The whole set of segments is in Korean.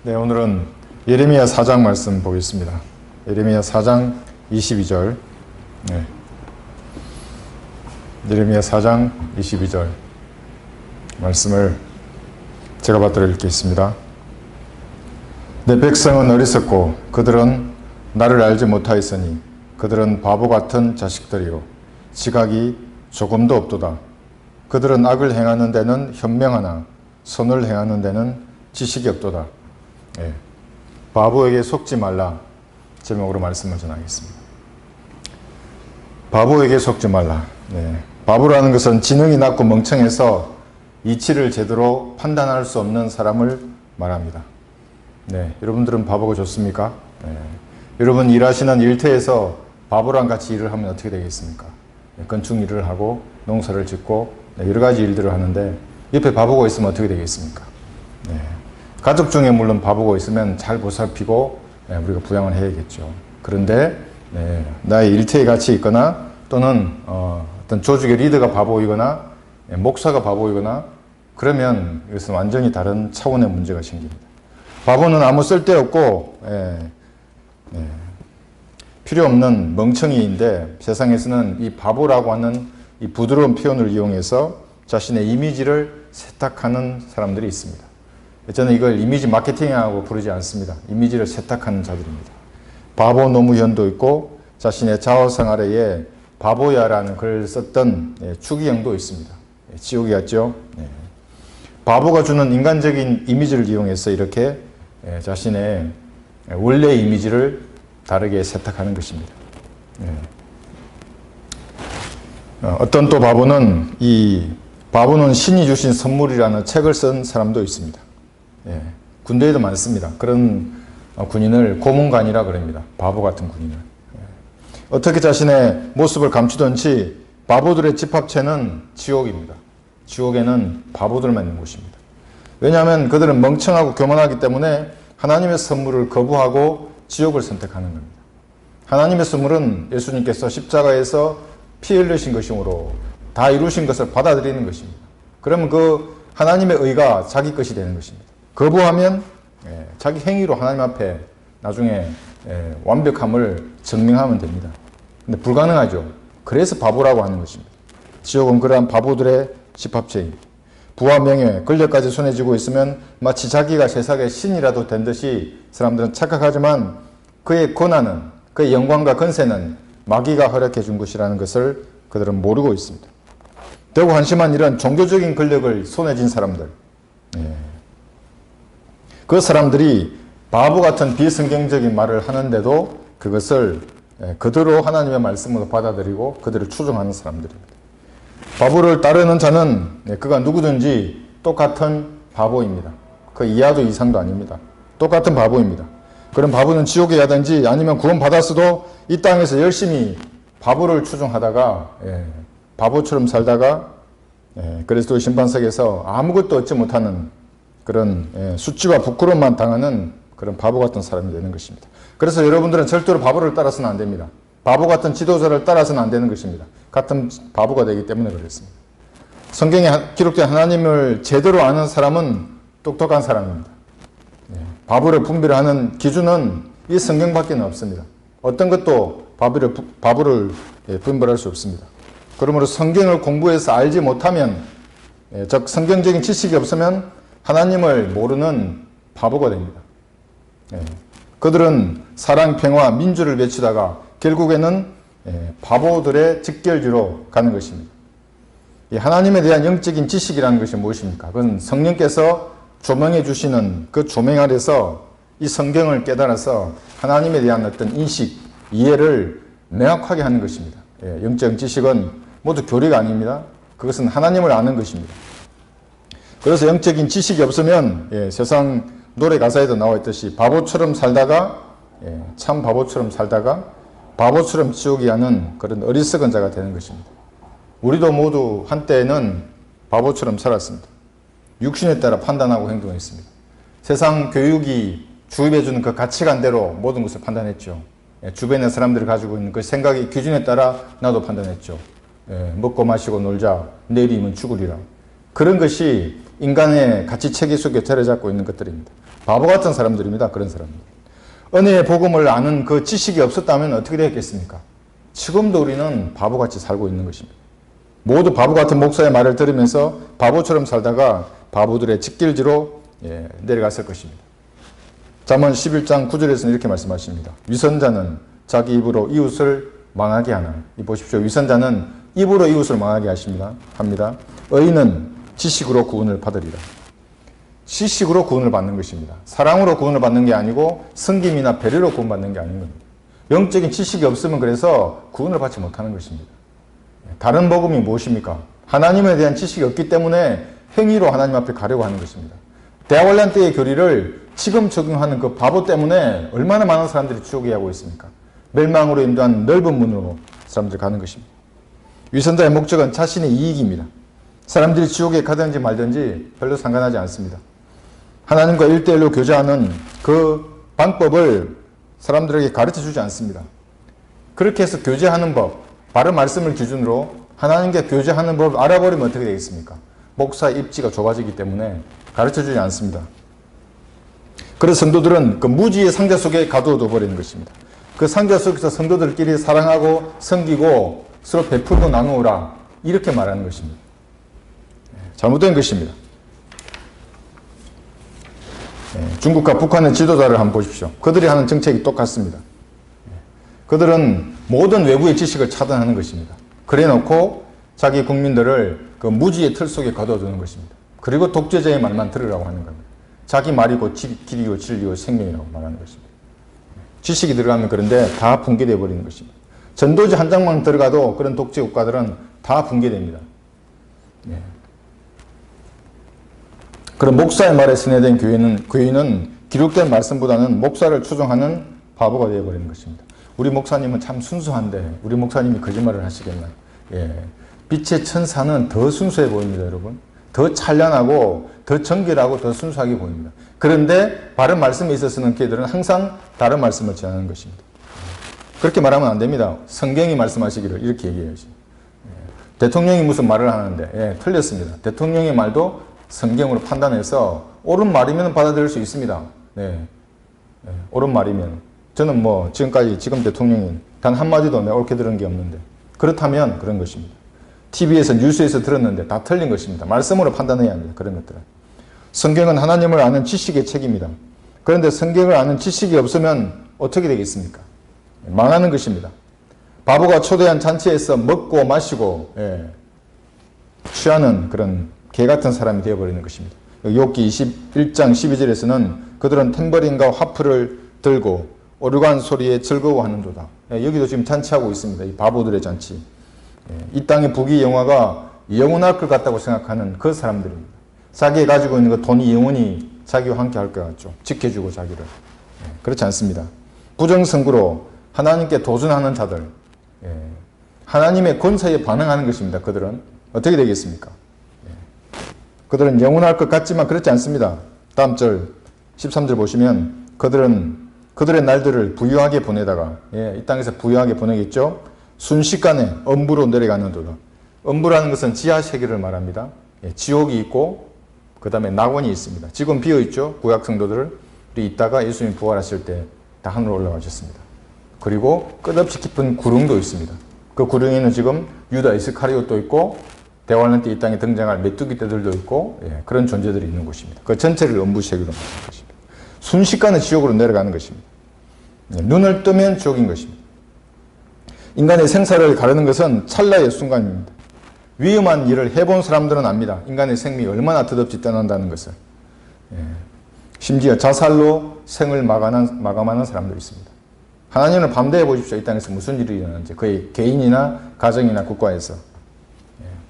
네, 오늘은 예레미야 4장 말씀 보겠습니다. 예레미야 4장 22절. 네. 예레미야 4장 22절 말씀을 제가 받들어 읽겠습니다. 내 백성은 어리석고 그들은 나를 알지 못하였으니 그들은 바보 같은 자식들이요 지각이 조금도 없도다. 그들은 악을 행하는 데는 현명하나 선을 행하는 데는 지식이 없도다. 예. 바보에게 속지 말라 제목으로 말씀을 전하겠습니다. 바보에게 속지 말라. 네. 바보라는 것은 지능이 낮고 멍청해서 이치를 제대로 판단할 수 없는 사람을 말합니다. 네. 여러분들은 바보가 좋습니까? 네. 여러분 일하시는 일터에서 바보랑 같이 일을 하면 어떻게 되겠습니까? 네. 건축 일을 하고 농사를 짓고 여러 가지 일들을 하는데 옆에 바보가 있으면 어떻게 되겠습니까? 네. 가족 중에 물론 바보가 있으면 잘 보살피고 우리가 부양을 해야겠죠. 그런데 나의 일터에 같이 있거나 또는 어떤 조직의 리더가 바보이거나 목사가 바보이거나 그러면 이것은 완전히 다른 차원의 문제가 생깁니다. 바보는 아무 쓸데없고 필요 없는 멍청이인데 세상에서는 이 바보라고 하는 이 부드러운 표현을 이용해서 자신의 이미지를 세탁하는 사람들이 있습니다. 저는 이걸 이미지 마케팅이라고 부르지 않습니다. 이미지를 세탁하는 자들입니다. 바보 노무현도 있고 자신의 자화상아래에 바보야라는 글을 썼던 추기경도 있습니다. 지옥이 같죠? 바보가 주는 인간적인 이미지를 이용해서 이렇게 자신의 원래 이미지를 다르게 세탁하는 것입니다. 어떤 또 바보는 바보는 신이 주신 선물이라는 책을 쓴 사람도 있습니다. 군대에도 많습니다. 그런 군인을 고문관이라 그럽니다. 바보 같은 군인을. 어떻게 자신의 모습을 감추든지 바보들의 집합체는 지옥입니다. 지옥에는 바보들만 있는 곳입니다. 왜냐하면 그들은 멍청하고 교만하기 때문에 하나님의 선물을 거부하고 지옥을 선택하는 겁니다. 하나님의 선물은 예수님께서 십자가에서 피 흘리신 것이므로 다 이루신 것을 받아들이는 것입니다. 그러면 그 하나님의 의가 자기 것이 되는 것입니다. 거부하면 자기 행위로 하나님 앞에 나중에 완벽함을 증명하면 됩니다. 근데 불가능하죠. 그래서 바보라고 하는 것입니다. 지옥은 그러한 바보들의 집합체입니다. 부와 명예, 권력까지 손에 쥐고 있으면 마치 자기가 세상의 신이라도 된 듯이 사람들은 착각하지만 그의 권한은, 그의 영광과 권세는 마귀가 허락해 준 것이라는 것을 그들은 모르고 있습니다. 되고 한심한 이런 종교적인 권력을 손에 쥔 사람들, 그 사람들이 바보 같은 비성경적인 말을 하는데도 그것을 그대로 하나님의 말씀으로 받아들이고 그들을 추종하는 사람들입니다. 바보를 따르는 자는 그가 누구든지 똑같은 바보입니다. 그 이하도 이상도 아닙니다. 똑같은 바보입니다. 그런 바보는 지옥에 가든지 아니면 구원 받았어도 이 땅에서 열심히 바보를 추종하다가 바보처럼 살다가 그리스도의 심판석에서 아무것도 얻지 못하는 그런 수치와 부끄러움만 당하는 그런 바보 같은 사람이 되는 것입니다. 그래서 여러분들은 절대로 바보를 따라서는 안 됩니다. 바보 같은 지도자를 따라서는 안 되는 것입니다. 같은 바보가 되기 때문에 그렇습니다. 성경에 기록된 하나님을 제대로 아는 사람은 똑똑한 사람입니다. 바보를 분별하는 기준은 이 성경밖에 없습니다. 어떤 것도 바보를 분별할 수 없습니다. 그러므로 성경을 공부해서 알지 못하면, 즉 성경적인 지식이 없으면 하나님을 모르는 바보가 됩니다. 그들은 사랑, 평화, 민주를 외치다가 결국에는 바보들의 직결지로 가는 것입니다. 하나님에 대한 영적인 지식이라는 것이 무엇입니까? 그건 성령께서 조명해 주시는 그 조명 아래서 이 성경을 깨달아서 하나님에 대한 어떤 인식, 이해를 명확하게 하는 것입니다. 영적 지식은 모두 교리가 아닙니다. 그것은 하나님을 아는 것입니다. 그래서 영적인 지식이 없으면 세상 노래 가사에도 나와 있듯이 바보처럼 살다가 참 바보처럼 살다가 바보처럼 지옥이 하는 그런 어리석은 자가 되는 것입니다. 우리도 모두 한때는 바보처럼 살았습니다. 육신에 따라 판단하고 행동했습니다. 세상 교육이 주입해주는 그 가치관대로 모든 것을 판단했죠. 주변의 사람들이 가지고 있는 그 생각의 기준에 따라 나도 판단했죠. 먹고 마시고 놀자, 내일이면 죽으리라. 그런 것이 인간의 가치 체계 속에 자리 잡고 있는 것들입니다. 바보 같은 사람들입니다. 그런 사람들. 은혜의 복음을 아는 그 지식이 없었다면 어떻게 되었겠습니까? 지금도 우리는 바보같이 살고 있는 것입니다. 모두 바보 같은 목사의 말을 들으면서 바보처럼 살다가 바보들의 직길지로 내려갔을 것입니다. 잠언 11장 9절에서는 이렇게 말씀하십니다. 위선자는 자기 입으로 이웃을 망하게 하나. 이 보십시오. 위선자는 입으로 이웃을 망하게 합니다. 의인은 지식으로 구원을 받으리라. 지식으로 구원을 받는 것입니다. 사랑으로 구원을 받는 게 아니고 섬김이나 배려로 구원받는 게 아닌 겁니다. 영적인 지식이 없으면 그래서 구원을 받지 못하는 것입니다. 다른 복음이 무엇입니까? 하나님에 대한 지식이 없기 때문에 행위로 하나님 앞에 가려고 하는 것입니다. 대화관련 때의 교리를 지금 적용하는 그 바보 때문에 얼마나 많은 사람들이 지옥에 가고 있습니까? 멸망으로 인도한 넓은 문으로 사람들이 가는 것입니다. 위선자의 목적은 자신의 이익입니다. 사람들이 지옥에 가든지 말든지 별로 상관하지 않습니다. 하나님과 1대1로 교제하는 그 방법을 사람들에게 가르쳐주지 않습니다. 그렇게 해서 교제하는 법, 바른 말씀을 기준으로 하나님과 교제하는 법을 알아버리면 어떻게 되겠습니까? 목사의 입지가 좁아지기 때문에 가르쳐주지 않습니다. 그래서 성도들은 그 무지의 상자 속에 가두어둬 버리는 것입니다. 그 상자 속에서 성도들끼리 사랑하고 섬기고 서로 베풀고 나누어라 이렇게 말하는 것입니다. 잘못된 것입니다. 중국과 북한의 지도자를 한번 보십시오. 그들이 하는 정책이 똑같습니다. 그들은 모든 외부의 지식을 차단하는 것입니다. 그래 놓고 자기 국민들을 그 무지의 틀 속에 가둬두는 것입니다. 그리고 독재자의 말만 들으라고 하는 겁니다. 자기 말이 곧 길이요 진리요 생명이라고 말하는 것입니다. 지식이 들어가면 그런데 다 붕괴되어 버리는 것입니다. 전도지 한 장만 들어가도 그런 독재 국가들은 다 붕괴됩니다. 그런 목사의 말에 순회된 교인은 기록된 말씀보다는 목사를 추종하는 바보가 되어버리는 것입니다. 우리 목사님은 참 순수한데 우리 목사님이 거짓말을 하시겠나요? 빛의 천사는 더 순수해 보입니다, 여러분. 더 찬란하고 더 정결하고 더 순수하게 보입니다. 그런데 바른 말씀에 있어서는 걔들은 항상 다른 말씀을 전하는 것입니다. 그렇게 말하면 안 됩니다. 성경이 말씀하시기를 이렇게 얘기해야지. 대통령이 무슨 말을 하는데 틀렸습니다. 대통령의 말도 성경으로 판단해서 옳은 말이면 받아들일 수 있습니다. 옳은 말이면. 저는 지금 대통령이 단 한마디도 내가 옳게 들은 게 없는데 그렇다면 그런 것입니다. TV에서 뉴스에서 들었는데 다 틀린 것입니다. 말씀으로 판단해야 합니다. 그런 것들은. 성경은 하나님을 아는 지식의 책입니다. 그런데 성경을 아는 지식이 없으면 어떻게 되겠습니까? 망하는 것입니다. 바보가 초대한 잔치에서 먹고 마시고 취하는 그런 개 같은 사람이 되어버리는 것입니다. 욥기 21장 12절에서는 그들은 탬버린과 하프를 들고 오르간 소리에 즐거워하는도다. 여기도 지금 잔치하고 있습니다. 이 바보들의 잔치. 이 땅의 부귀 영화가 영원할 것 같다고 생각하는 그 사람들입니다. 자기가 가지고 있는 그 돈이 영원히 자기와 함께 할 것 같죠. 지켜주고 자기를. 그렇지 않습니다. 부정선구로 하나님께 도전하는 자들, 하나님의 권세에 반응하는 것입니다. 그들은 어떻게 되겠습니까? 그들은 영원할 것 같지만 그렇지 않습니다. 다음 절 13절 보시면 그들의 날들을 부유하게 보내다가 이 땅에서 부유하게 보내겠죠. 순식간에 엄부로 내려가는도다. 엄부라는 것은 지하 세계를 말합니다. 지옥이 있고 그 다음에 낙원이 있습니다. 지금 비어있죠. 구약 성도들이 있다가 예수님 부활하실 때 다 하늘로 올라가셨습니다. 그리고 끝없이 깊은 구릉도 있습니다. 그 구릉에는 지금 유다 이스카리옷도 있고 대환란 때 이 땅에 등장할 메뚜기 떼들도 있고 그런 존재들이 있는 곳입니다. 그 전체를 엄부 세계로 말하는 것입니다. 순식간에 지옥으로 내려가는 것입니다. 눈을 뜨면 지옥인 것입니다. 인간의 생사를 가르는 것은 찰나의 순간입니다. 위험한 일을 해본 사람들은 압니다. 인간의 생명이 얼마나 덧없이 떠난다는 것을. 심지어 자살로 생을 마감하는 사람도 있습니다. 하나님을 반대해 보십시오. 이 땅에서 무슨 일이 일어나는지. 그의 개인이나 가정이나 국가에서.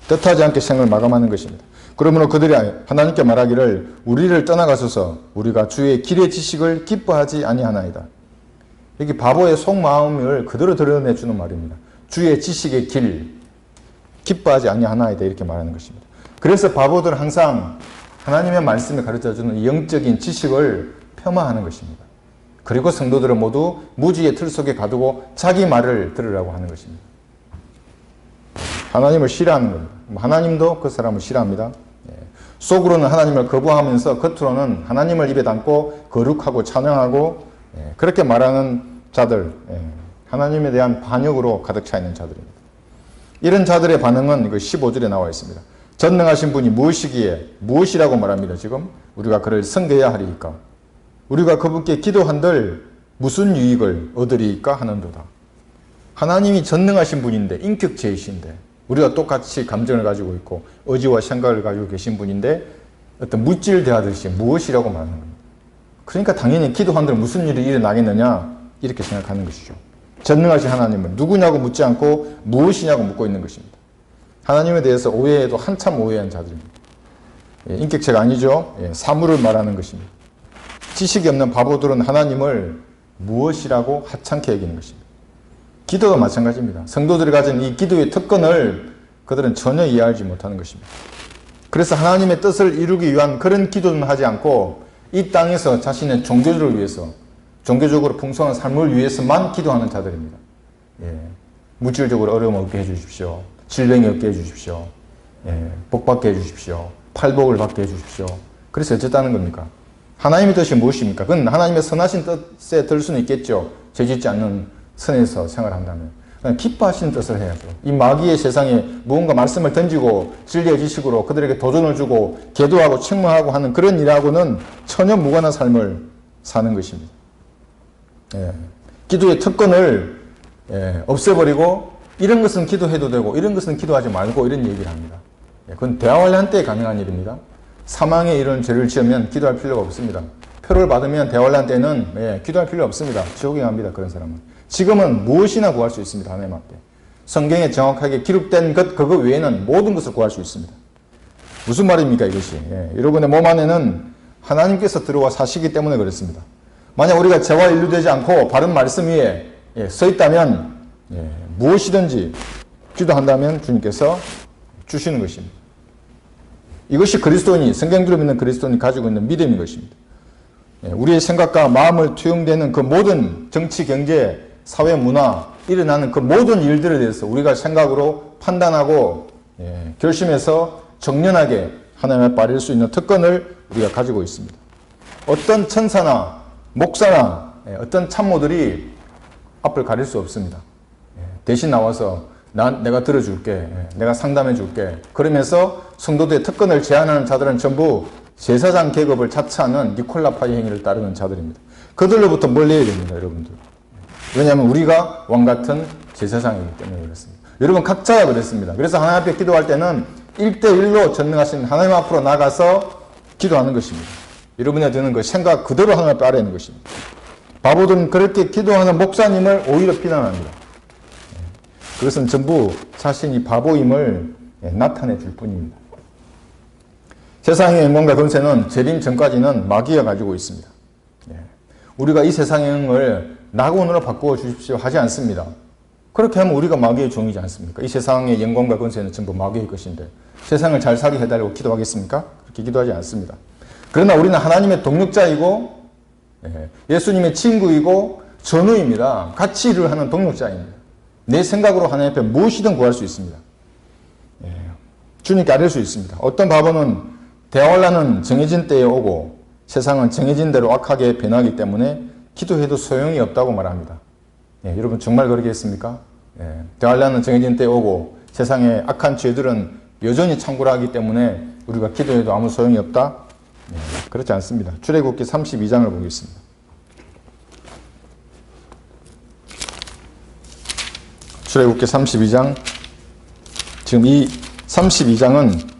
뜻하지 않게 생을 마감하는 것입니다. 그러므로 그들이 하나님께 말하기를 우리를 떠나가소서 우리가 주의 길의 지식을 기뻐하지 아니하나이다. 여기 바보의 속마음을 그대로 드러내주는 말입니다. 주의 지식의 길 기뻐하지 아니하나이다 이렇게 말하는 것입니다. 그래서 바보들은 항상 하나님의 말씀에 가르쳐주는 영적인 지식을 폄하하는 것입니다. 그리고 성도들은 모두 무지의 틀 속에 가두고 자기 말을 들으라고 하는 것입니다. 하나님을 싫어하는 겁니다. 하나님도 그 사람을 싫어합니다. 속으로는 하나님을 거부하면서 겉으로는 하나님을 입에 담고 거룩하고 찬양하고 그렇게 말하는 자들, 하나님에 대한 반역으로 가득 차 있는 자들입니다. 이런 자들의 반응은 이거 15절에 나와 있습니다. 전능하신 분이 무엇이기에 무엇이라고 말합니다. 지금 우리가 그를 섬겨야 하리이까 우리가 그분께 기도한들 무슨 유익을 얻으리이까 하는도다. 하나님이 전능하신 분인데 인격체이신데 우리가 똑같이 감정을 가지고 있고 의지와 생각을 가지고 계신 분인데 어떤 물질 대하듯이 무엇이라고 말하는 겁니다. 그러니까 당연히 기도한들 무슨 일이 일어나겠느냐 이렇게 생각하는 것이죠. 전능하신 하나님은 누구냐고 묻지 않고 무엇이냐고 묻고 있는 것입니다. 하나님에 대해서 오해해도 한참 오해한 자들입니다. 인격체가 아니죠. 사물을 말하는 것입니다. 지식이 없는 바보들은 하나님을 무엇이라고 하찮게 여기는 것입니다. 기도도 마찬가지입니다. 성도들이 가진 이 기도의 특권을 그들은 전혀 이해하지 못하는 것입니다. 그래서 하나님의 뜻을 이루기 위한 그런 기도는 하지 않고 이 땅에서 자신의 종교를 위해서 종교적으로 풍성한 삶을 위해서만 기도하는 자들입니다. 물질적으로 어려움 없게 해주십시오. 질병이 없게 해주십시오. 복받게 해주십시오. 팔복을 받게 해주십시오. 그래서 어쨌다는 겁니까? 하나님의 뜻이 무엇입니까? 그건 하나님의 선하신 뜻에 들 수는 있겠죠. 죄짓지 않는 선에서 생활한다면. 기뻐하시는 뜻을 해야죠. 이 마귀의 세상에 무언가 말씀을 던지고 진리의 지식으로 그들에게 도전을 주고 계도하고 책망하고 하는 그런 일하고는 전혀 무관한 삶을 사는 것입니다. 기도의 특권을 없애버리고 이런 것은 기도해도 되고 이런 것은 기도하지 말고 이런 얘기를 합니다. 그건 대화환란 때 가능한 일입니다. 사망에 이런 죄를 지으면 기도할 필요가 없습니다. 표를 받으면 대환란 때는 기도할 필요 없습니다. 지옥에 갑니다. 그런 사람은. 지금은 무엇이나 구할 수 있습니다. 하나님 앞에. 성경에 정확하게 기록된 것 그거 외에는 모든 것을 구할 수 있습니다. 무슨 말입니까 이것이? 여러분의 몸 안에는 하나님께서 들어와 사시기 때문에 그렇습니다. 만약 우리가 죄와 인류되지 않고 바른 말씀 위에 서 있다면 무엇이든지 기도한다면 주님께서 주시는 것입니다. 이것이 그리스도인이 성경대로 믿는 그리스도인이 가지고 있는 믿음인 것입니다. 우리의 생각과 마음을 투영되는 그 모든 정치, 경제, 사회, 문화 일어나는 그 모든 일들에 대해서 우리가 생각으로 판단하고 결심해서 정연하게 하나님 앞에 아릴 수 있는 특권을 우리가 가지고 있습니다. 어떤 천사나 목사나 어떤 참모들이 앞을 가릴 수 없습니다. 대신 나와서 내가 들어줄게, 내가 상담해 줄게 그러면서 성도들의 특권을 제한하는 자들은 전부 제사장 계급을 자처하는 니콜라파의 행위를 따르는 자들입니다. 그들로부터 멀리해야 됩니다. 여러분들. 왜냐하면 우리가 왕같은 제사장이기 때문에 그렇습니다. 여러분 각자가 그랬습니다. 그래서 하나님 앞에 기도할 때는 1대1로 전능하신 하나님 앞으로 나가서 기도하는 것입니다. 여러분이 드는 그 생각 그대로 하나님 앞에 아뢰는 것입니다. 바보들은 그렇게 기도하는 목사님을 오히려 비난합니다. 그것은 전부 자신이 바보임을 나타내 줄 뿐입니다. 세상의 영광과 권세는 재림 전까지는 마귀가 가지고 있습니다. 우리가 이 세상을 낙원으로 바꾸어 주십시오 하지 않습니다. 그렇게 하면 우리가 마귀의 종이지 않습니까? 이 세상의 영광과 권세는 전부 마귀의 것인데 세상을 잘 살게 해달라고 기도하겠습니까? 그렇게 기도하지 않습니다. 그러나 우리는 하나님의 동력자이고 예수님의 친구이고 전우입니다. 같이 일을 하는 동력자입니다. 내 생각으로 하나님 앞에 무엇이든 구할 수 있습니다. 주님께 아뢰 수 있습니다. 어떤 바보는 대환란은 정해진 때에 오고 세상은 정해진 대로 악하게 변하기 때문에 기도해도 소용이 없다고 말합니다. 여러분 정말 그러겠습니까? 대환란은 정해진 때에 오고 세상의 악한 죄들은 여전히 창궐하기 때문에 우리가 기도해도 아무 소용이 없다? 그렇지 않습니다. 출애굽기 32장을 보겠습니다. 출애굽기 32장 지금 이 32장은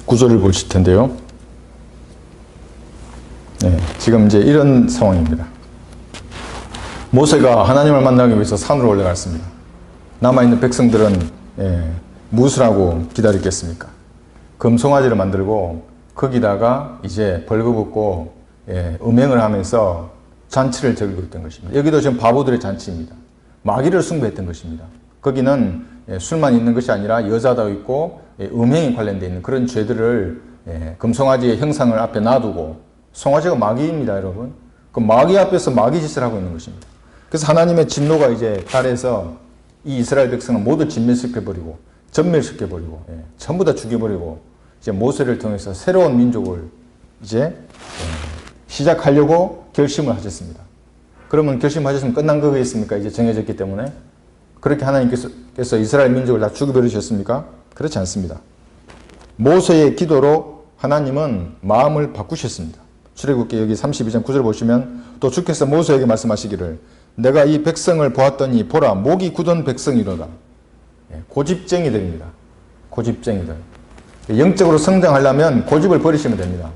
구절을 보실 텐데요. 지금 이제 이런 상황입니다. 모세가 하나님을 만나기 위해서 산으로 올라갔습니다. 남아있는 백성들은 무엇을 하고 기다리겠습니까? 금송아지를 만들고 거기다가 이제 벌거벗고 음행을 하면서 잔치를 즐기고 있던 것입니다. 여기도 지금 바보들의 잔치입니다. 마귀를 숭배했던 것입니다. 거기는 술만 있는 것이 아니라 여자도 있고 음행에 관련되어 있는 그런 죄들을 금송아지의 형상을 앞에 놔두고 송아지가 마귀입니다, 여러분. 그 마귀 앞에서 마귀 짓을 하고 있는 것입니다. 그래서 하나님의 진노가 이제 달에서 이 이스라엘 백성을 모두 진멸시켜버리고 전멸시켜버리고 전부 다 죽여버리고 이제 모세를 통해서 새로운 민족을 이제 시작하려고 결심을 하셨습니다. 그러면 결심하셨으면 끝난 거겠습니까? 이제 정해졌기 때문에. 그렇게 하나님께서 이스라엘 민족을 다 죽여버리셨습니까? 그렇지 않습니다. 모세의 기도로 하나님은 마음을 바꾸셨습니다. 출애굽기 여기 32장 9절 보시면 또 주께서 모세에게 말씀하시기를 내가 이 백성을 보았더니 보라 목이 굳은 백성이로다. 고집쟁이들입니다. 고집쟁이들. 영적으로 성장하려면 고집을 버리시면 됩니다.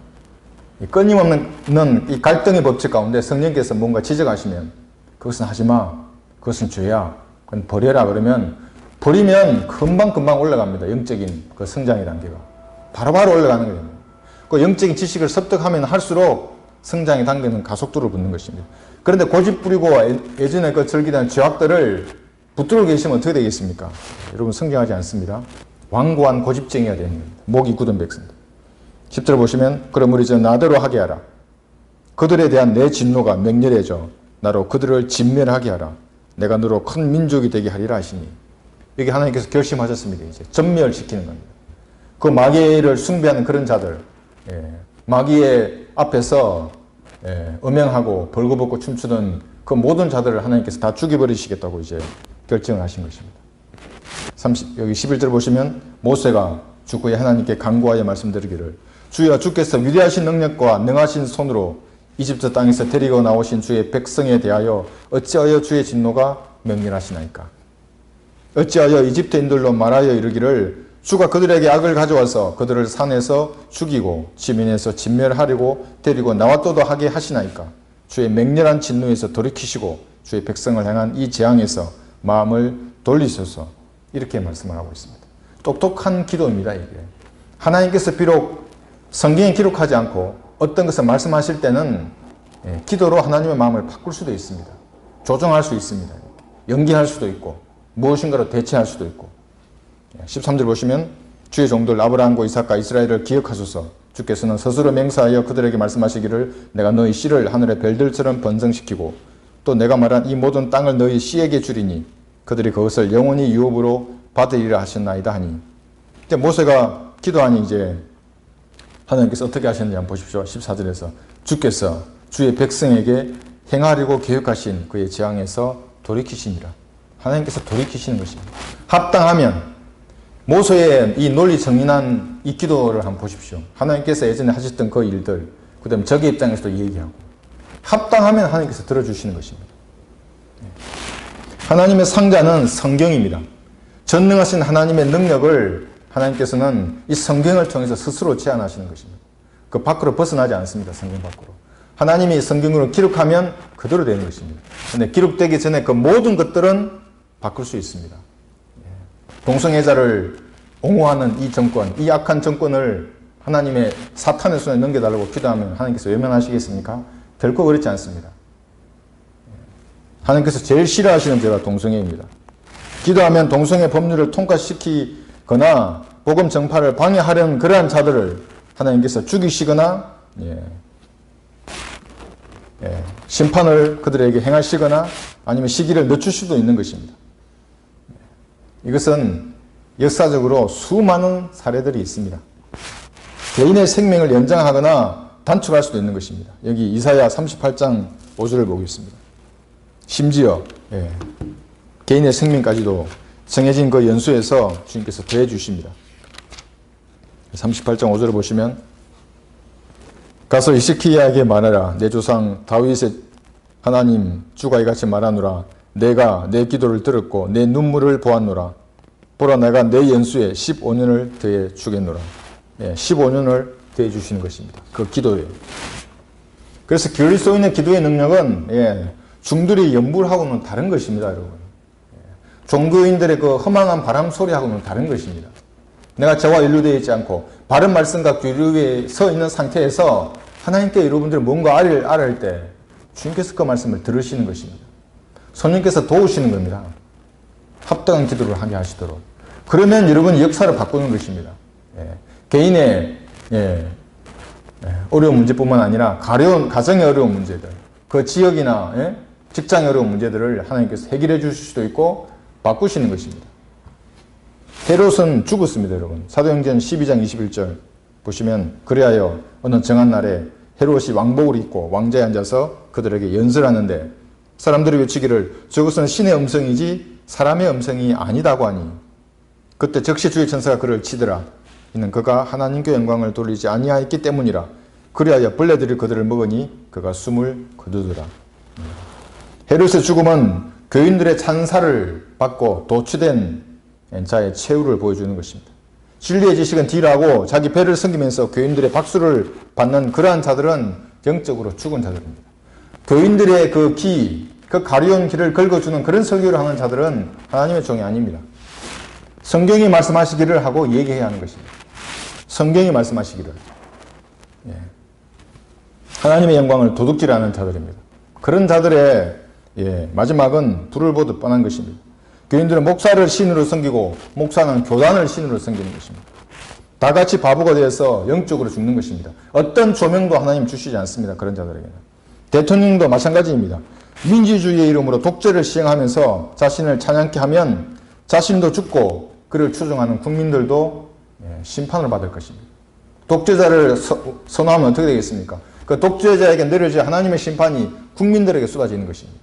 끊임없는 이 갈등의 법칙 가운데 성령께서 뭔가 지적하시면 그것은 하지마. 그것은 죄야. 그건 버려라. 그러면 버리면 금방 올라갑니다. 영적인 그 성장의 단계가. 바로바로 올라가는 거예요. 그 영적인 지식을 습득하면 할수록 성장의 단계는 가속도로 붙는 것입니다. 그런데 고집 부리고 예전에 그 절기던 죄악들을 붙들고 계시면 어떻게 되겠습니까? 여러분 성장하지 않습니다. 완고한 고집쟁이가 되는 겁니다. 목이 굳은 백성들. 10절 보시면 그러므로 이제 나대로 하게 하라. 그들에 대한 내 진노가 맹렬해져 나로 그들을 진멸하게 하라. 내가 너로 큰 민족이 되게 하리라 하시니 여기 하나님께서 결심하셨습니다. 이제 전멸시키는 겁니다. 그 마귀를 숭배하는 그런 자들 마귀의 앞에서 음행하고 벌거벗고 춤추던 그 모든 자들을 하나님께서 다 죽여버리시겠다고 이제 결정을 하신 것입니다. 여기 11절 보시면 모세가 주의 하나님께 간구하여 말씀드리기를 주여 주께서 위대하신 능력과 능하신 손으로 이집트 땅에서 데리고 나오신 주의 백성에 대하여 어찌하여 주의 진노가 맹렬하시나이까. 어찌하여 이집트인들로 말하여 이르기를 주가 그들에게 악을 가져와서 그들을 산에서 죽이고 지민에서 진멸하려고 데리고 나왔도다 하게 하시나이까. 주의 맹렬한 진노에서 돌이키시고 주의 백성을 향한 이 재앙에서 마음을 돌리소서. 이렇게 말씀을 하고 있습니다. 똑똑한 기도입니다. 이게 하나님께서 비록 성경에 기록하지 않고 어떤 것을 말씀하실 때는 기도로 하나님의 마음을 바꿀 수도 있습니다. 조정할 수 있습니다. 연기할 수도 있고 무엇인가로 대체할 수도 있고. 13절 보시면 주의 종들 아브라함과 이삭과 이스라엘을 기억하소서. 주께서는 스스로 맹세하여 그들에게 말씀하시기를 내가 너희 씨를 하늘의 별들처럼 번성시키고 또 내가 말한 이 모든 땅을 너희 씨에게 주리니 그들이 그것을 영원히 유업으로 받으리라 하셨나이다 하니. 이제 모세가 기도하니 이제 하나님께서 어떻게 하셨는지 한번 보십시오. 14절에서 주께서 주의 백성에게 행하려고 계획하신 그의 재앙에서 돌이키시니라. 하나님께서 돌이키시는 것입니다. 합당하면 모세의 이 논리 정연한 이 기도를 한번 보십시오. 하나님께서 예전에 하셨던 그 일들, 그 다음에 적의 입장에서도 얘기하고 합당하면 하나님께서 들어주시는 것입니다. 하나님의 상자는 성경입니다. 전능하신 하나님의 능력을 하나님께서는 이 성경을 통해서 스스로 제안하시는 것입니다. 그 밖으로 벗어나지 않습니다. 성경 밖으로. 하나님이 성경으로 기록하면 그대로 되는 것입니다. 그런데 기록되기 전에 그 모든 것들은 바꿀 수 있습니다. 동성애자를 옹호하는 이 정권, 이 악한 정권을 하나님의 사탄의 손에 넘겨달라고 기도하면 하나님께서 외면하시겠습니까? 결코 그렇지 않습니다. 하나님께서 제일 싫어하시는 죄가 동성애입니다. 기도하면 동성애 법률을 통과시키거나 복음 전파를 방해하려는 그러한 자들을 하나님께서 죽이시거나 심판을 그들에게 행하시거나 아니면 시기를 늦출 수도 있는 것입니다. 이것은 역사적으로 수많은 사례들이 있습니다. 개인의 생명을 연장하거나 단축할 수도 있는 것입니다. 여기 이사야 38장 5절을 보겠습니다. 심지어 개인의 생명까지도 정해진 그 연수에서 주님께서 더해 주십니다. 38장 5절을 보시면 가서 히스기야에게 말하라. 내 조상 다윗의 하나님 주가 이같이 말하노라. 내가 내 기도를 들었고 내 눈물을 보았노라. 보라 내가 내 연수에 15년을 더해 주겠노라. 15년을 더해 주시는 것입니다. 그 기도에. 그래서 그리스도인의 기도의 능력은 중들이 연불하고는 다른 것입니다. 여러분. 종교인들의 그 허망한 바람 소리하고는 다른 것입니다. 내가 저와 연루되어 있지 않고 바른 말씀과 교류 위에 서 있는 상태에서 하나님께 여러분들이 뭔가 알을 때 주님께서 그 말씀을 들으시는 것입니다. 성령께서 도우시는 겁니다. 합당한 기도를 하게 하시도록. 그러면 여러분 역사를 바꾸는 것입니다. 개인의 어려운 문제뿐만 아니라 가정의 어려운 문제들, 그 지역이나 직장의 어려운 문제들을 하나님께서 해결해 주실 수도 있고 바꾸시는 것입니다. 헤롯은 죽었습니다, 여러분. 사도행전 12장 21절 보시면 그리하여 어느 정한 날에 헤롯이 왕복을 입고 왕자에 앉아서 그들에게 연설하는데 사람들이 외치기를 저것은 신의 음성이지 사람의 음성이 아니다고 하니 그때 즉시 주의 천사가 그를 치더라. 이는 그가 하나님께 영광을 돌리지 아니하였기 때문이라. 그리하여 벌레들이 그들을 먹으니 그가 숨을 거두더라. 헤롯의 죽음은 교인들의 찬사를 받고 도취된 자의 최후를 보여주는 것입니다. 진리의 지식은 D라고 자기 배를 섬기면서 교인들의 박수를 받는 그러한 자들은 영적으로 죽은 자들입니다. 교인들의 그 가려운 길을 긁어주는 그런 설교를 하는 자들은 하나님의 종이 아닙니다. 성경이 말씀하시기를 하고 얘기해야 하는 것입니다. 성경이 말씀하시기를. 하나님의 영광을 도둑질하는 자들입니다. 그런 자들의 마지막은 불을 보듯 뻔한 것입니다. 교인들은 목사를 신으로 섬기고 목사는 교단을 신으로 섬기는 것입니다. 다 같이 바보가 되어서 영적으로 죽는 것입니다. 어떤 조명도 하나님 주시지 않습니다. 그런 자들에게는. 대통령도 마찬가지입니다. 민주주의의 이름으로 독재를 시행하면서 자신을 찬양케 하면 자신도 죽고 그를 추종하는 국민들도 심판을 받을 것입니다. 독재자를 선호하면 어떻게 되겠습니까? 그 독재자에게 내려질 하나님의 심판이 국민들에게 쏟아지는 것입니다.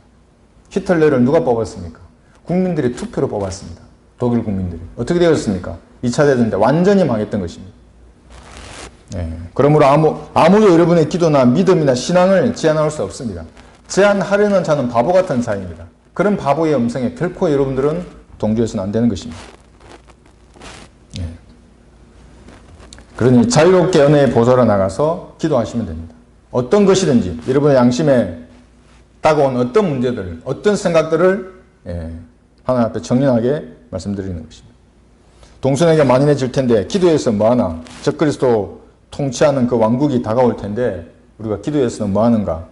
히틀러를 누가 뽑았습니까? 국민들이 투표로 뽑았습니다. 독일 국민들이. 어떻게 되었습니까? 2차 대전 때 완전히 망했던 것입니다. 그러므로 아무도 여러분의 기도나 믿음이나 신앙을 제한할 수 없습니다. 제한하려는 자는 바보 같은 자입니다. 그런 바보의 음성에 결코 여러분들은 동조해서는 안 되는 것입니다. 그러니 자유롭게 은혜의 보좌로 나가서 기도하시면 됩니다. 어떤 것이든지 여러분의 양심에 다가온 어떤 문제들, 어떤 생각들을 하나님 앞에 정연하게 말씀드리는 것입니다. 동선에게 만연해질 텐데 기도해서 뭐하나? 적그리스도 통치하는 그 왕국이 다가올 텐데 우리가 기도해서는 뭐하는가?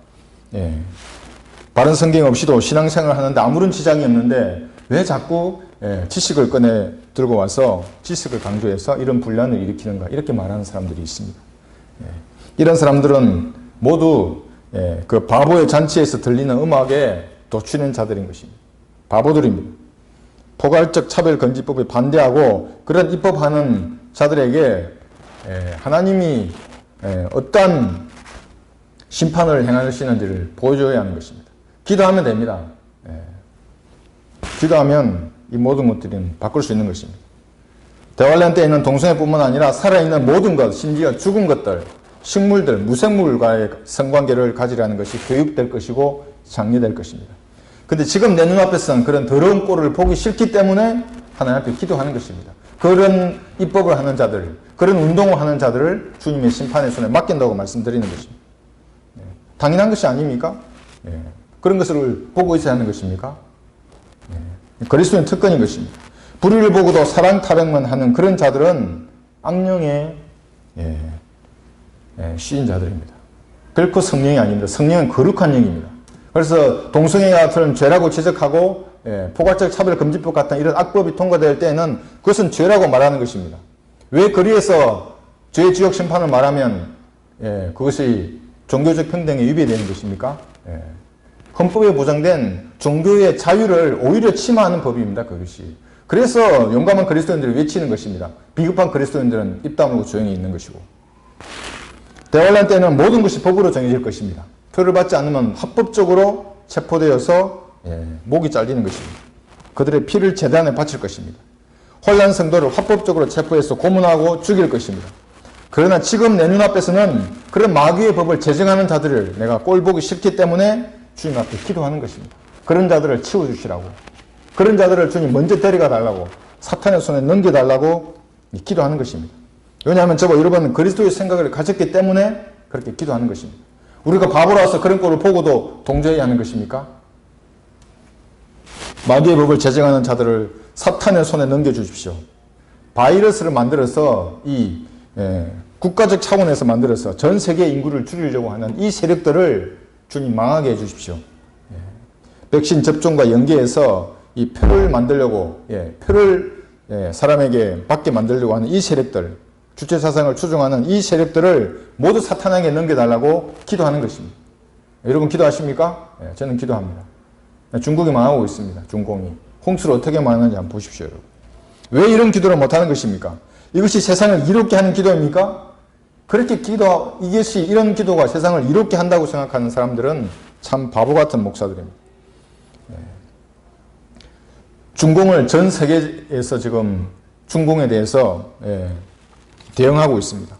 바른 성경 없이도 신앙생활을 하는데 아무런 지장이 없는데 왜 자꾸 지식을 꺼내 들고 와서 지식을 강조해서 이런 분란을 일으키는가? 이렇게 말하는 사람들이 있습니다. 이런 사람들은 모두 그 바보의 잔치에서 들리는 음악에 도취된 자들인 것입니다. 바보들입니다. 포괄적 차별금지법에 반대하고 그런 입법하는 자들에게 하나님이 어떤 심판을 행하시는지를 보여줘야 하는 것입니다. 기도하면 됩니다. 기도하면 이 모든 것들은 바꿀 수 있는 것입니다. 대환란 때 있는 동성애뿐만 아니라 살아있는 모든 것, 심지어 죽은 것들, 식물들, 무생물과의 성관계를 가지라는 것이 교육될 것이고 장려될 것입니다. 근데 지금 내 눈앞에서는 그런 더러운 꼴을 보기 싫기 때문에 하나님 앞에 기도하는 것입니다. 그런 입법을 하는 자들, 그런 운동을 하는 자들을 주님의 심판의 손에 맡긴다고 말씀드리는 것입니다. 당연한 것이 아닙니까? 그런 것을 보고 있어야 하는 것입니까? 그리스도인 특권인 것입니다. 불의를 보고도 사랑 타령만 하는 그런 자들은 악령에 씌인 자들입니다. 결코 성령이 아닙니다. 성령은 거룩한 영입니다. 그래서 동성애 같은 죄라고 지적하고 포괄적 차별금지법 같은 이런 악법이 통과될 때에는 그것은 죄라고 말하는 것입니다. 왜 거리에서 죄의 지옥 심판을 말하면 그것이 종교적 평등에 위배되는 것입니까? 헌법에 보장된 종교의 자유를 오히려 침해하는 법입니다. 그것이. 그래서 용감한 그리스도인들이 외치는 것입니다. 비겁한 그리스도인들은 입 다물고 조용히 있는 것이고. 대환란 때는 모든 것이 법으로 정해질 것입니다. 표를 받지 않으면 합법적으로 체포되어서 목이 잘리는 것입니다. 그들의 피를 제단에 바칠 것입니다. 혼란 성도를 합법적으로 체포해서 고문하고 죽일 것입니다. 그러나 지금 내 눈앞에서는 그런 마귀의 법을 제정하는 자들을 내가 꼴 보기 싫기 때문에 주님 앞에 기도하는 것입니다. 그런 자들을 치워주시라고, 그런 자들을 주님 먼저 데려가 달라고, 사탄의 손에 넘겨달라고 기도하는 것입니다. 왜냐하면 저와 여러분은 그리스도의 생각을 가졌기 때문에 그렇게 기도하는 것입니다. 우리가 바보라서 그런 꼴을 보고도 동조해야 하는 것입니까? 마귀의 법을 제정하는 자들을 사탄의 손에 넘겨주십시오. 바이러스를 만들어서 국가적 차원에서 만들어서 전 세계 인구를 줄이려고 하는 이 세력들을 주님 망하게 해주십시오. 백신 접종과 연계해서 이 표를 만들려고, 표를 사람에게 받게 만들려고 하는 이 세력들, 주체사상을 추종하는 이 세력들을 모두 사탄에게 넘겨달라고 기도하는 것입니다. 여러분 기도하십니까? 저는 기도합니다. 중국이 망하고 있습니다. 중공이. 홍수를 어떻게 막는지 한번 보십시오, 여러분. 왜 이런 기도를 못하는 것입니까? 이것이 세상을 이롭게 하는 기도입니까? 그렇게 이것이 이런 기도가 세상을 이롭게 한다고 생각하는 사람들은 참 바보 같은 목사들입니다. 중공을 전 세계에서 지금 중공에 대해서 대응하고 있습니다.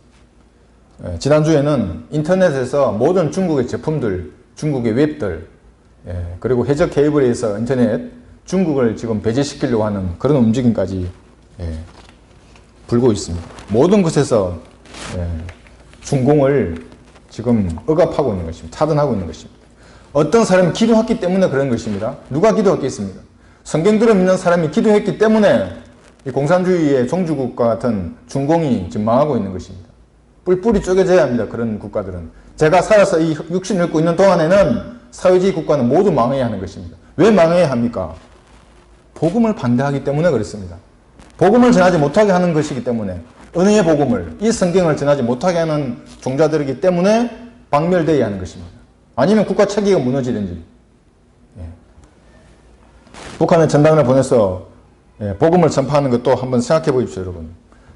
지난주에는 인터넷에서 모든 중국의 제품들, 중국의 웹들, 그리고 해적 개입을 해서 인터넷, 중국을 지금 배제시키려고 하는 그런 움직임까지 불고 있습니다. 모든 곳에서 중공을 지금 억압하고 있는 것입니다. 차단하고 있는 것입니다. 어떤 사람이 기도했기 때문에 그런 것입니다. 누가 기도했겠습니까? 성경들을 믿는 사람이 기도했기 때문에 이 공산주의의 종주국과 같은 중공이 지금 망하고 있는 것입니다. 뿔뿔이 쪼개져야 합니다. 그런 국가들은. 제가 살아서 이 육신을 입고 있는 동안에는 사회주의 국가는 모두 망해야 하는 것입니다. 왜 망해야 합니까? 복음을 반대하기 때문에 그렇습니다. 복음을 전하지 못하게 하는 것이기 때문에, 은혜의 복음을, 이 성경을 전하지 못하게 하는 종자들이기 때문에 박멸되어야 하는 것입니다. 아니면 국가 체계가 무너지든지. 북한에 전단을 보내서 복음을 전파하는 것도 한번 생각해 보십시오, 여러분.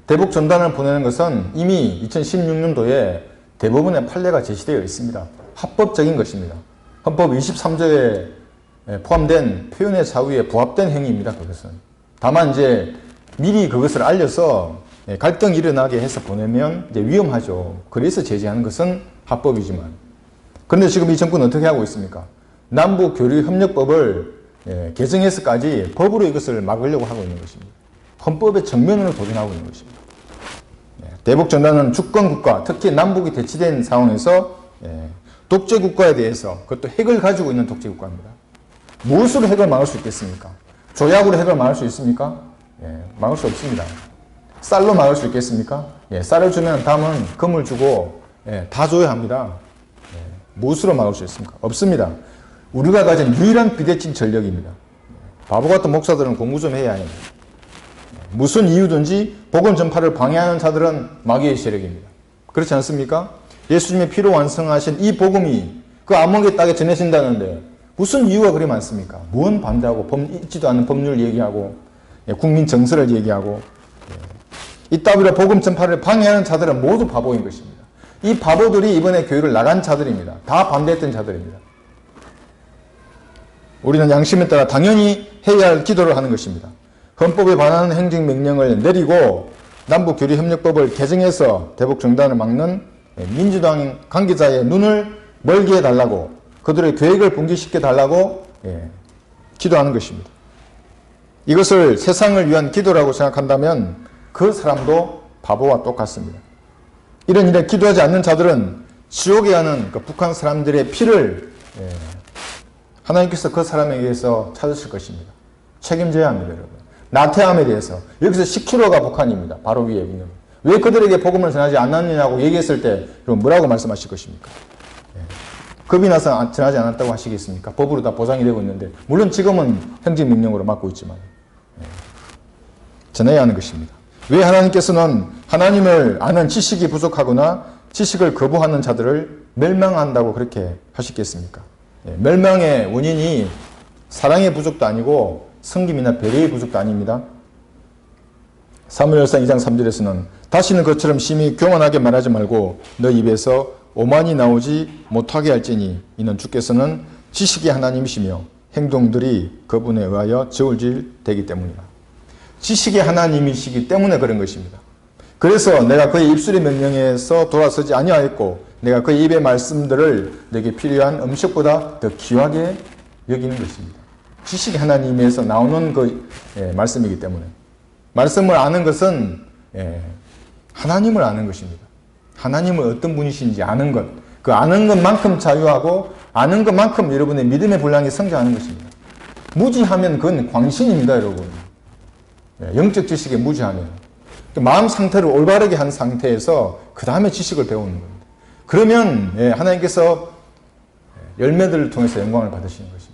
대북 전단을 보내는 것은 이미 2016년도에 대법원의 판례가 제시되어 있습니다. 합법적인 것입니다. 헌법 23조에 포함된 표현의 자유에 부합된 행위입니다, 그것은. 다만 이제 미리 그것을 알려서 갈등이 일어나게 해서 보내면 이제 위험하죠. 그래서 제재하는 것은 합법이지만. 그런데 지금 이 정부는 어떻게 하고 있습니까? 남북교류협력법을 개정해서까지 법으로 이것을 막으려고 하고 있는 것입니다. 헌법의 정면으로 도전하고 있는 것입니다. 대북전단은 주권국가, 특히 남북이 대치된 상황에서 독재국가에 대해서, 그것도 핵을 가지고 있는 독재국가입니다. 무엇으로 핵을 막을 수 있겠습니까? 조약으로 핵을 막을 수 있습니까? 막을 수 없습니다. 쌀로 막을 수 있겠습니까? 쌀을 주면 다음은 금을 주고 다 줘야 합니다. 무엇으로 막을 수 있습니까? 없습니다. 우리가 가진 유일한 비대칭 전력입니다. 바보 같은 목사들은 공부 좀 해야 해요. 무슨 이유든지 복음 전파를 방해하는 자들은 마귀의 세력입니다. 그렇지 않습니까? 예수님의 피로 완성하신 이 복음이 그 암흑의 땅에 전해진다는데 무슨 이유가 그리 많습니까? 무언 반대하고 있지도 않은 법률 얘기하고 국민 정서를 얘기하고 이따위로 복음 전파를 방해하는 자들은 모두 바보인 것입니다. 이 바보들이 이번에 교회를 나간 자들입니다. 다 반대했던 자들입니다. 우리는 양심에 따라 당연히 해야 할 기도를 하는 것입니다. 헌법에 반하는 행정명령을 내리고 남북교류협력법을 개정해서 대북정단을 막는 민주당 관계자의 눈을 멀게 해달라고, 그들의 계획을 분기시켜달라고 기도하는 것입니다. 이것을 세상을 위한 기도라고 생각한다면 그 사람도 바보와 똑같습니다. 이런 일에 기도하지 않는 자들은 지옥에 가는 그 북한 사람들의 피를 하나님께서 그 사람에게서 찾으실 것입니다. 책임져야 합니다, 여러분. 나태함에 대해서. 여기서 10km가 북한입니다. 바로 위에 있는. 왜 그들에게 복음을 전하지 않았느냐고 얘기했을 때 그럼 뭐라고 말씀하실 것입니까? 겁이 나서 전하지 않았다고 하시겠습니까? 법으로 다 보장이 되고 있는데, 물론 지금은 행정명령으로 맡고 있지만 전해야 하는 것입니다. 왜 하나님께서는 하나님을 아는 지식이 부족하거나 지식을 거부하는 자들을 멸망한다고 그렇게 하셨겠습니까? 멸망의 원인이 사랑의 부족도 아니고 성김이나 배려의 부족도 아닙니다. 사무엘상 2장 3절에서는 다시는 그처럼 심히 교만하게 말하지 말고 너 입에서 오만이 나오지 못하게 할지니 이는 주께서는 지식의 하나님이시며 행동들이 그분에 의하여 저울질되기 때문이다. 지식의 하나님이시기 때문에 그런 것입니다. 그래서 내가 그의 입술의 명령에서 돌아서지 아니하였고 내가 그의 입의 말씀들을 내게 필요한 음식보다 더 귀하게 여기는 것입니다. 지식의 하나님에서 나오는 그 말씀이기 때문에, 말씀을 아는 것은 하나님을 아는 것입니다. 하나님은 어떤 분이신지 아는 것, 그 아는 것만큼 자유하고 아는 것만큼 여러분의 믿음의 분량이 성장하는 것입니다. 무지하면 그건 광신입니다, 여러분. 영적 지식에 무지하면 마음 상태를 올바르게 한 상태에서 그 다음에 지식을 배우는 겁니다. 그러면 하나님께서 열매들을 통해서 영광을 받으시는 것입니다.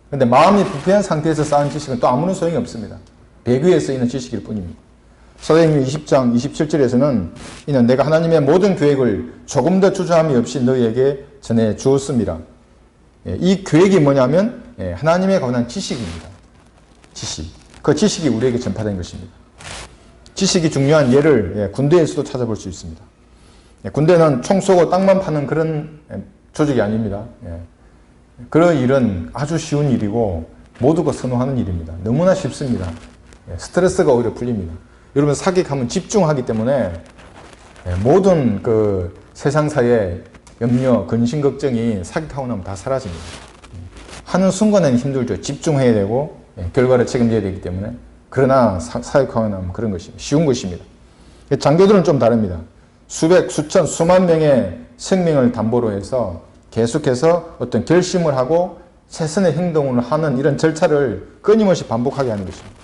그런데 마음이 부패한 상태에서 쌓은 지식은 또 아무런 소용이 없습니다. 배교에 쓰이는 지식일 뿐입니다. 사도행전 20장 27절에서는 이는 내가 하나님의 모든 계획을 조금 더 주저함이 없이 너희에게 전해 주었습니다. 이 계획이 뭐냐면 하나님에 관한 지식입니다. 지식. 그 지식이 우리에게 전파된 것입니다. 지식이 중요한 예를 군대에서도 찾아볼 수 있습니다. 군대는 총 쏘고 땅만 파는 그런 조직이 아닙니다. 그런 일은 아주 쉬운 일이고 모두가 선호하는 일입니다. 너무나 쉽습니다. 스트레스가 오히려 풀립니다. 여러분 사격하면 집중하기 때문에 모든 그 세상사의 염려, 근심, 걱정이 사격하고 나면 다 사라집니다. 하는 순간에는 힘들죠. 집중해야 되고 결과를 책임져야 되기 때문에. 그러나 사격하고 나면 그런 것입니다. 쉬운 것입니다. 장교들은 좀 다릅니다. 수백, 수천, 수만 명의 생명을 담보로 해서 계속해서 어떤 결심을 하고 최선의 행동을 하는 이런 절차를 끊임없이 반복하게 하는 것입니다.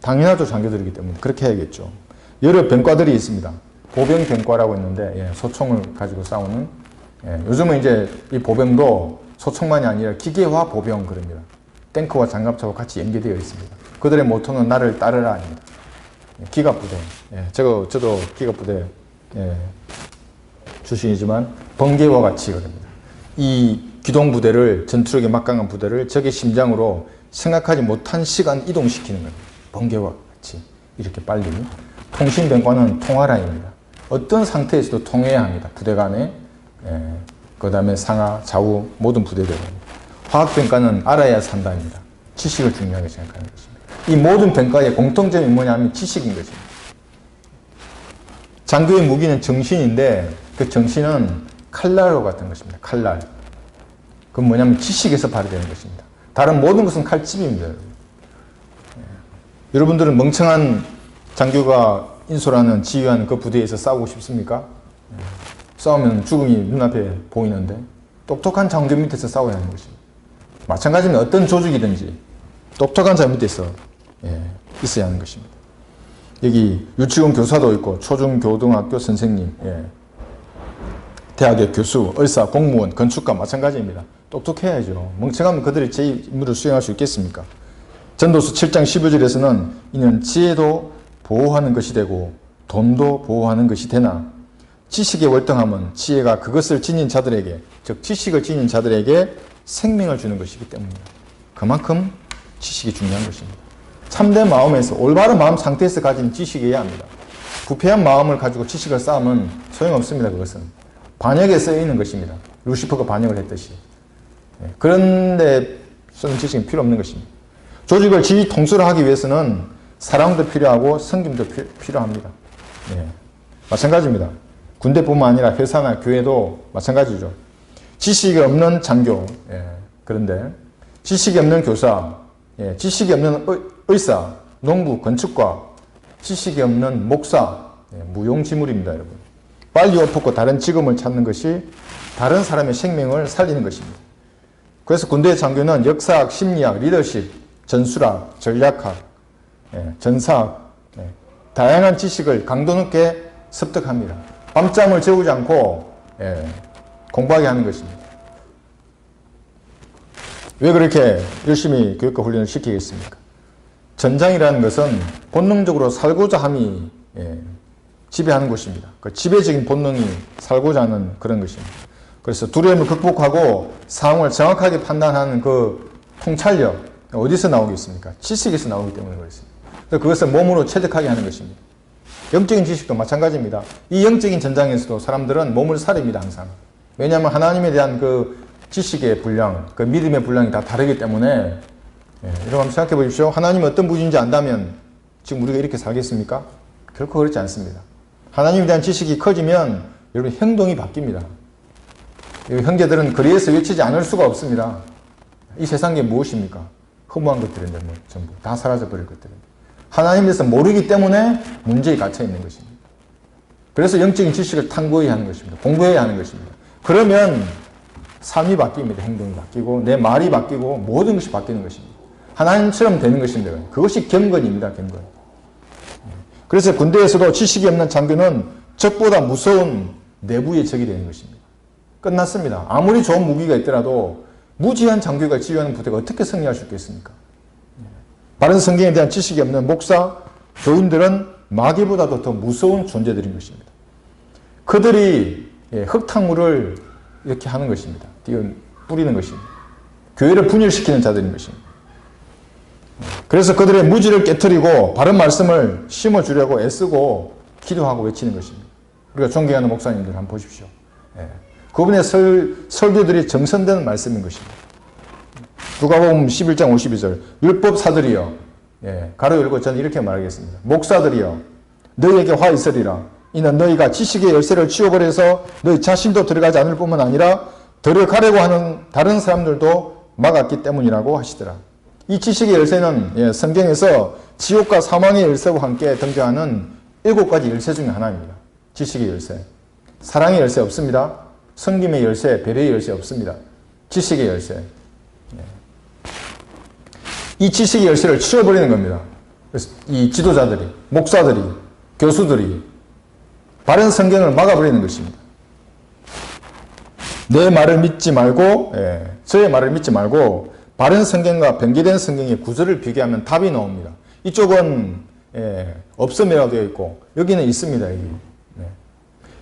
당연하죠. 장교들이기 때문에 그렇게 해야겠죠. 여러 병과들이 있습니다. 보병병과라고 있는데 소총을 가지고 싸우는 요즘은 이제 이 보병도 소총만이 아니라 기계화 보병 그럽니다. 탱크와 장갑차와 같이 연계되어 있습니다. 그들의 모토는 나를 따르라 아닙니다. 기갑부대. 저도 기갑부대 출신이지만 번개와 같이 그럽니다. 이 기동부대를 전투력이 막강한 부대를 적의 심장으로 생각하지 못한 시간 이동시키는 겁니다. 번개와 같이 이렇게 빨리. 통신병과는 통화라입니다. 어떤 상태에서도 통해야 합니다. 부대 간에. 그 다음에 상하, 좌우 모든 부대들. 화학병과는 알아야 산다입니다. 지식을 중요하게 생각하는 것입니다. 이 모든 병과의 공통점이 뭐냐면 지식인 것입니다. 장교의 무기는 정신인데 그 정신은 칼날과 같은 것입니다. 칼날. 그건 뭐냐면 지식에서 발휘되는 것입니다. 다른 모든 것은 칼집입니다. 여러분들은 멍청한 장교가 인솔하는 지휘하는 그 부대에서 싸우고 싶습니까? 싸우면 죽음이 눈앞에 보이는데 똑똑한 장교 밑에서 싸워야 하는 것입니다. 마찬가지입니다. 어떤 조직이든지 똑똑한 자 밑에서 있어야 하는 것입니다. 여기 유치원 교사도 있고 초중고등학교 선생님, 대학의 교수, 의사, 공무원, 건축가 마찬가지입니다. 똑똑해야죠. 멍청하면 그들이 제 임무를 수행할 수 있겠습니까? 전도서 7장 15절에서는 이는 지혜도 보호하는 것이 되고 돈도 보호하는 것이 되나 지식의 월등함은 지혜가 그것을 지닌 자들에게, 즉 지식을 지닌 자들에게 생명을 주는 것이기 때문입니다. 그만큼 지식이 중요한 것입니다. 참된 마음에서, 올바른 마음 상태에서 가진 지식이어야 합니다. 부패한 마음을 가지고 지식을 쌓으면 소용없습니다. 그것은 반역에 쓰여있는 것입니다. 루시퍼가 반역을 했듯이. 그런데 쓰는 지식은 필요 없는 것입니다. 조직을 지휘 통솔을 하기 위해서는 사랑도 필요하고 섬김도 필요합니다. 마찬가지입니다. 군대뿐만 아니라 회사나 교회도 마찬가지죠. 지식이 없는 장교, 그런데 지식이 없는 교사, 지식이 없는 의사, 농부, 건축가, 지식이 없는 목사, 무용지물입니다, 여러분. 빨리 옷 벗고 다른 직업을 찾는 것이 다른 사람의 생명을 살리는 것입니다. 그래서 군대의 장교는 역사학, 심리학, 리더십, 전술학, 전략학, 전사학, 다양한 지식을 강도 높게 습득합니다. 밤잠을 재우지 않고 공부하게 하는 것입니다. 왜 그렇게 열심히 교육과 훈련을 시키겠습니까? 전장이라는 것은 본능적으로 살고자 함이 지배하는 곳입니다. 그 지배적인 본능이 살고자 하는 그런 것입니다. 그래서 두려움을 극복하고 상황을 정확하게 판단하는 그 통찰력, 어디서 나오겠습니까? 지식에서 나오기 때문에 그렇습니다. 그것을 몸으로 체득하게 하는 것입니다. 영적인 지식도 마찬가지입니다. 이 영적인 전장에서도 사람들은 몸을 사립니다, 항상. 왜냐하면 하나님에 대한 그 지식의 분량, 그 믿음의 분량이 다 다르기 때문에 여러분 한번 생각해 보십시오. 하나님이 어떤 분인지 안다면 지금 우리가 이렇게 살겠습니까? 결코 그렇지 않습니다. 하나님에 대한 지식이 커지면 여러분 행동이 바뀝니다. 형제들은 거리에서 외치지 않을 수가 없습니다. 이 세상에 무엇입니까? 허무한 것들인데 뭐 전부 다 사라져버릴 것들인데 하나님에 대해서 모르기 때문에 문제에 갇혀 있는 것입니다. 그래서 영적인 지식을 탐구해야 하는 것입니다. 공부해야 하는 것입니다. 그러면 삶이 바뀝니다. 행동이 바뀌고 내 말이 바뀌고 모든 것이 바뀌는 것입니다. 하나님처럼 되는 것입니다. 그것이 경건입니다. 경건. 그래서 군대에서도 지식이 없는 장교는 적보다 무서운 내부의 적이 되는 것입니다. 끝났습니다. 아무리 좋은 무기가 있더라도 무지한 장교가 지휘하는 부대가 어떻게 승리할 수 있겠습니까? 바른 성경에 대한 지식이 없는 목사, 교인들은 마귀보다도 더 무서운 존재들인 것입니다. 그들이 흙탕물을 이렇게 하는 것입니다. 뿌리는 것입니다. 교회를 분열시키는 자들인 것입니다. 그래서 그들의 무지를 깨트리고 바른 말씀을 심어주려고 애쓰고 기도하고 외치는 것입니다. 우리가 존경하는 목사님들 한번 보십시오. 그분의 설교들이 정선된 말씀인 것입니다. 누가복음 11장 52절 율법사들이여, 가로 열고 저는 이렇게 말하겠습니다. 목사들이여, 너희에게 화 있으리라. 이는 너희가 지식의 열쇠를 치워버려서 너희 자신도 들어가지 않을 뿐만 아니라 들어가려고 하는 다른 사람들도 막았기 때문이라고 하시더라. 이 지식의 열쇠는 성경에서 지옥과 사망의 열쇠와 함께 등장하는 7가지 열쇠 중에 하나입니다. 지식의 열쇠. 사랑의 열쇠 없습니다. 섬김의 열쇠, 배려의 열쇠 없습니다. 지식의 열쇠. 이 지식의 열쇠를 치워버리는 겁니다. 그래서 이 지도자들이, 목사들이, 교수들이 바른 성경을 막아버리는 것입니다. 내 말을 믿지 말고, 저의 말을 믿지 말고 바른 성경과 변개된 성경의 구절을 비교하면 답이 나옵니다. 이쪽은 없음이라고 되어 있고 여기는 있습니다. 여기.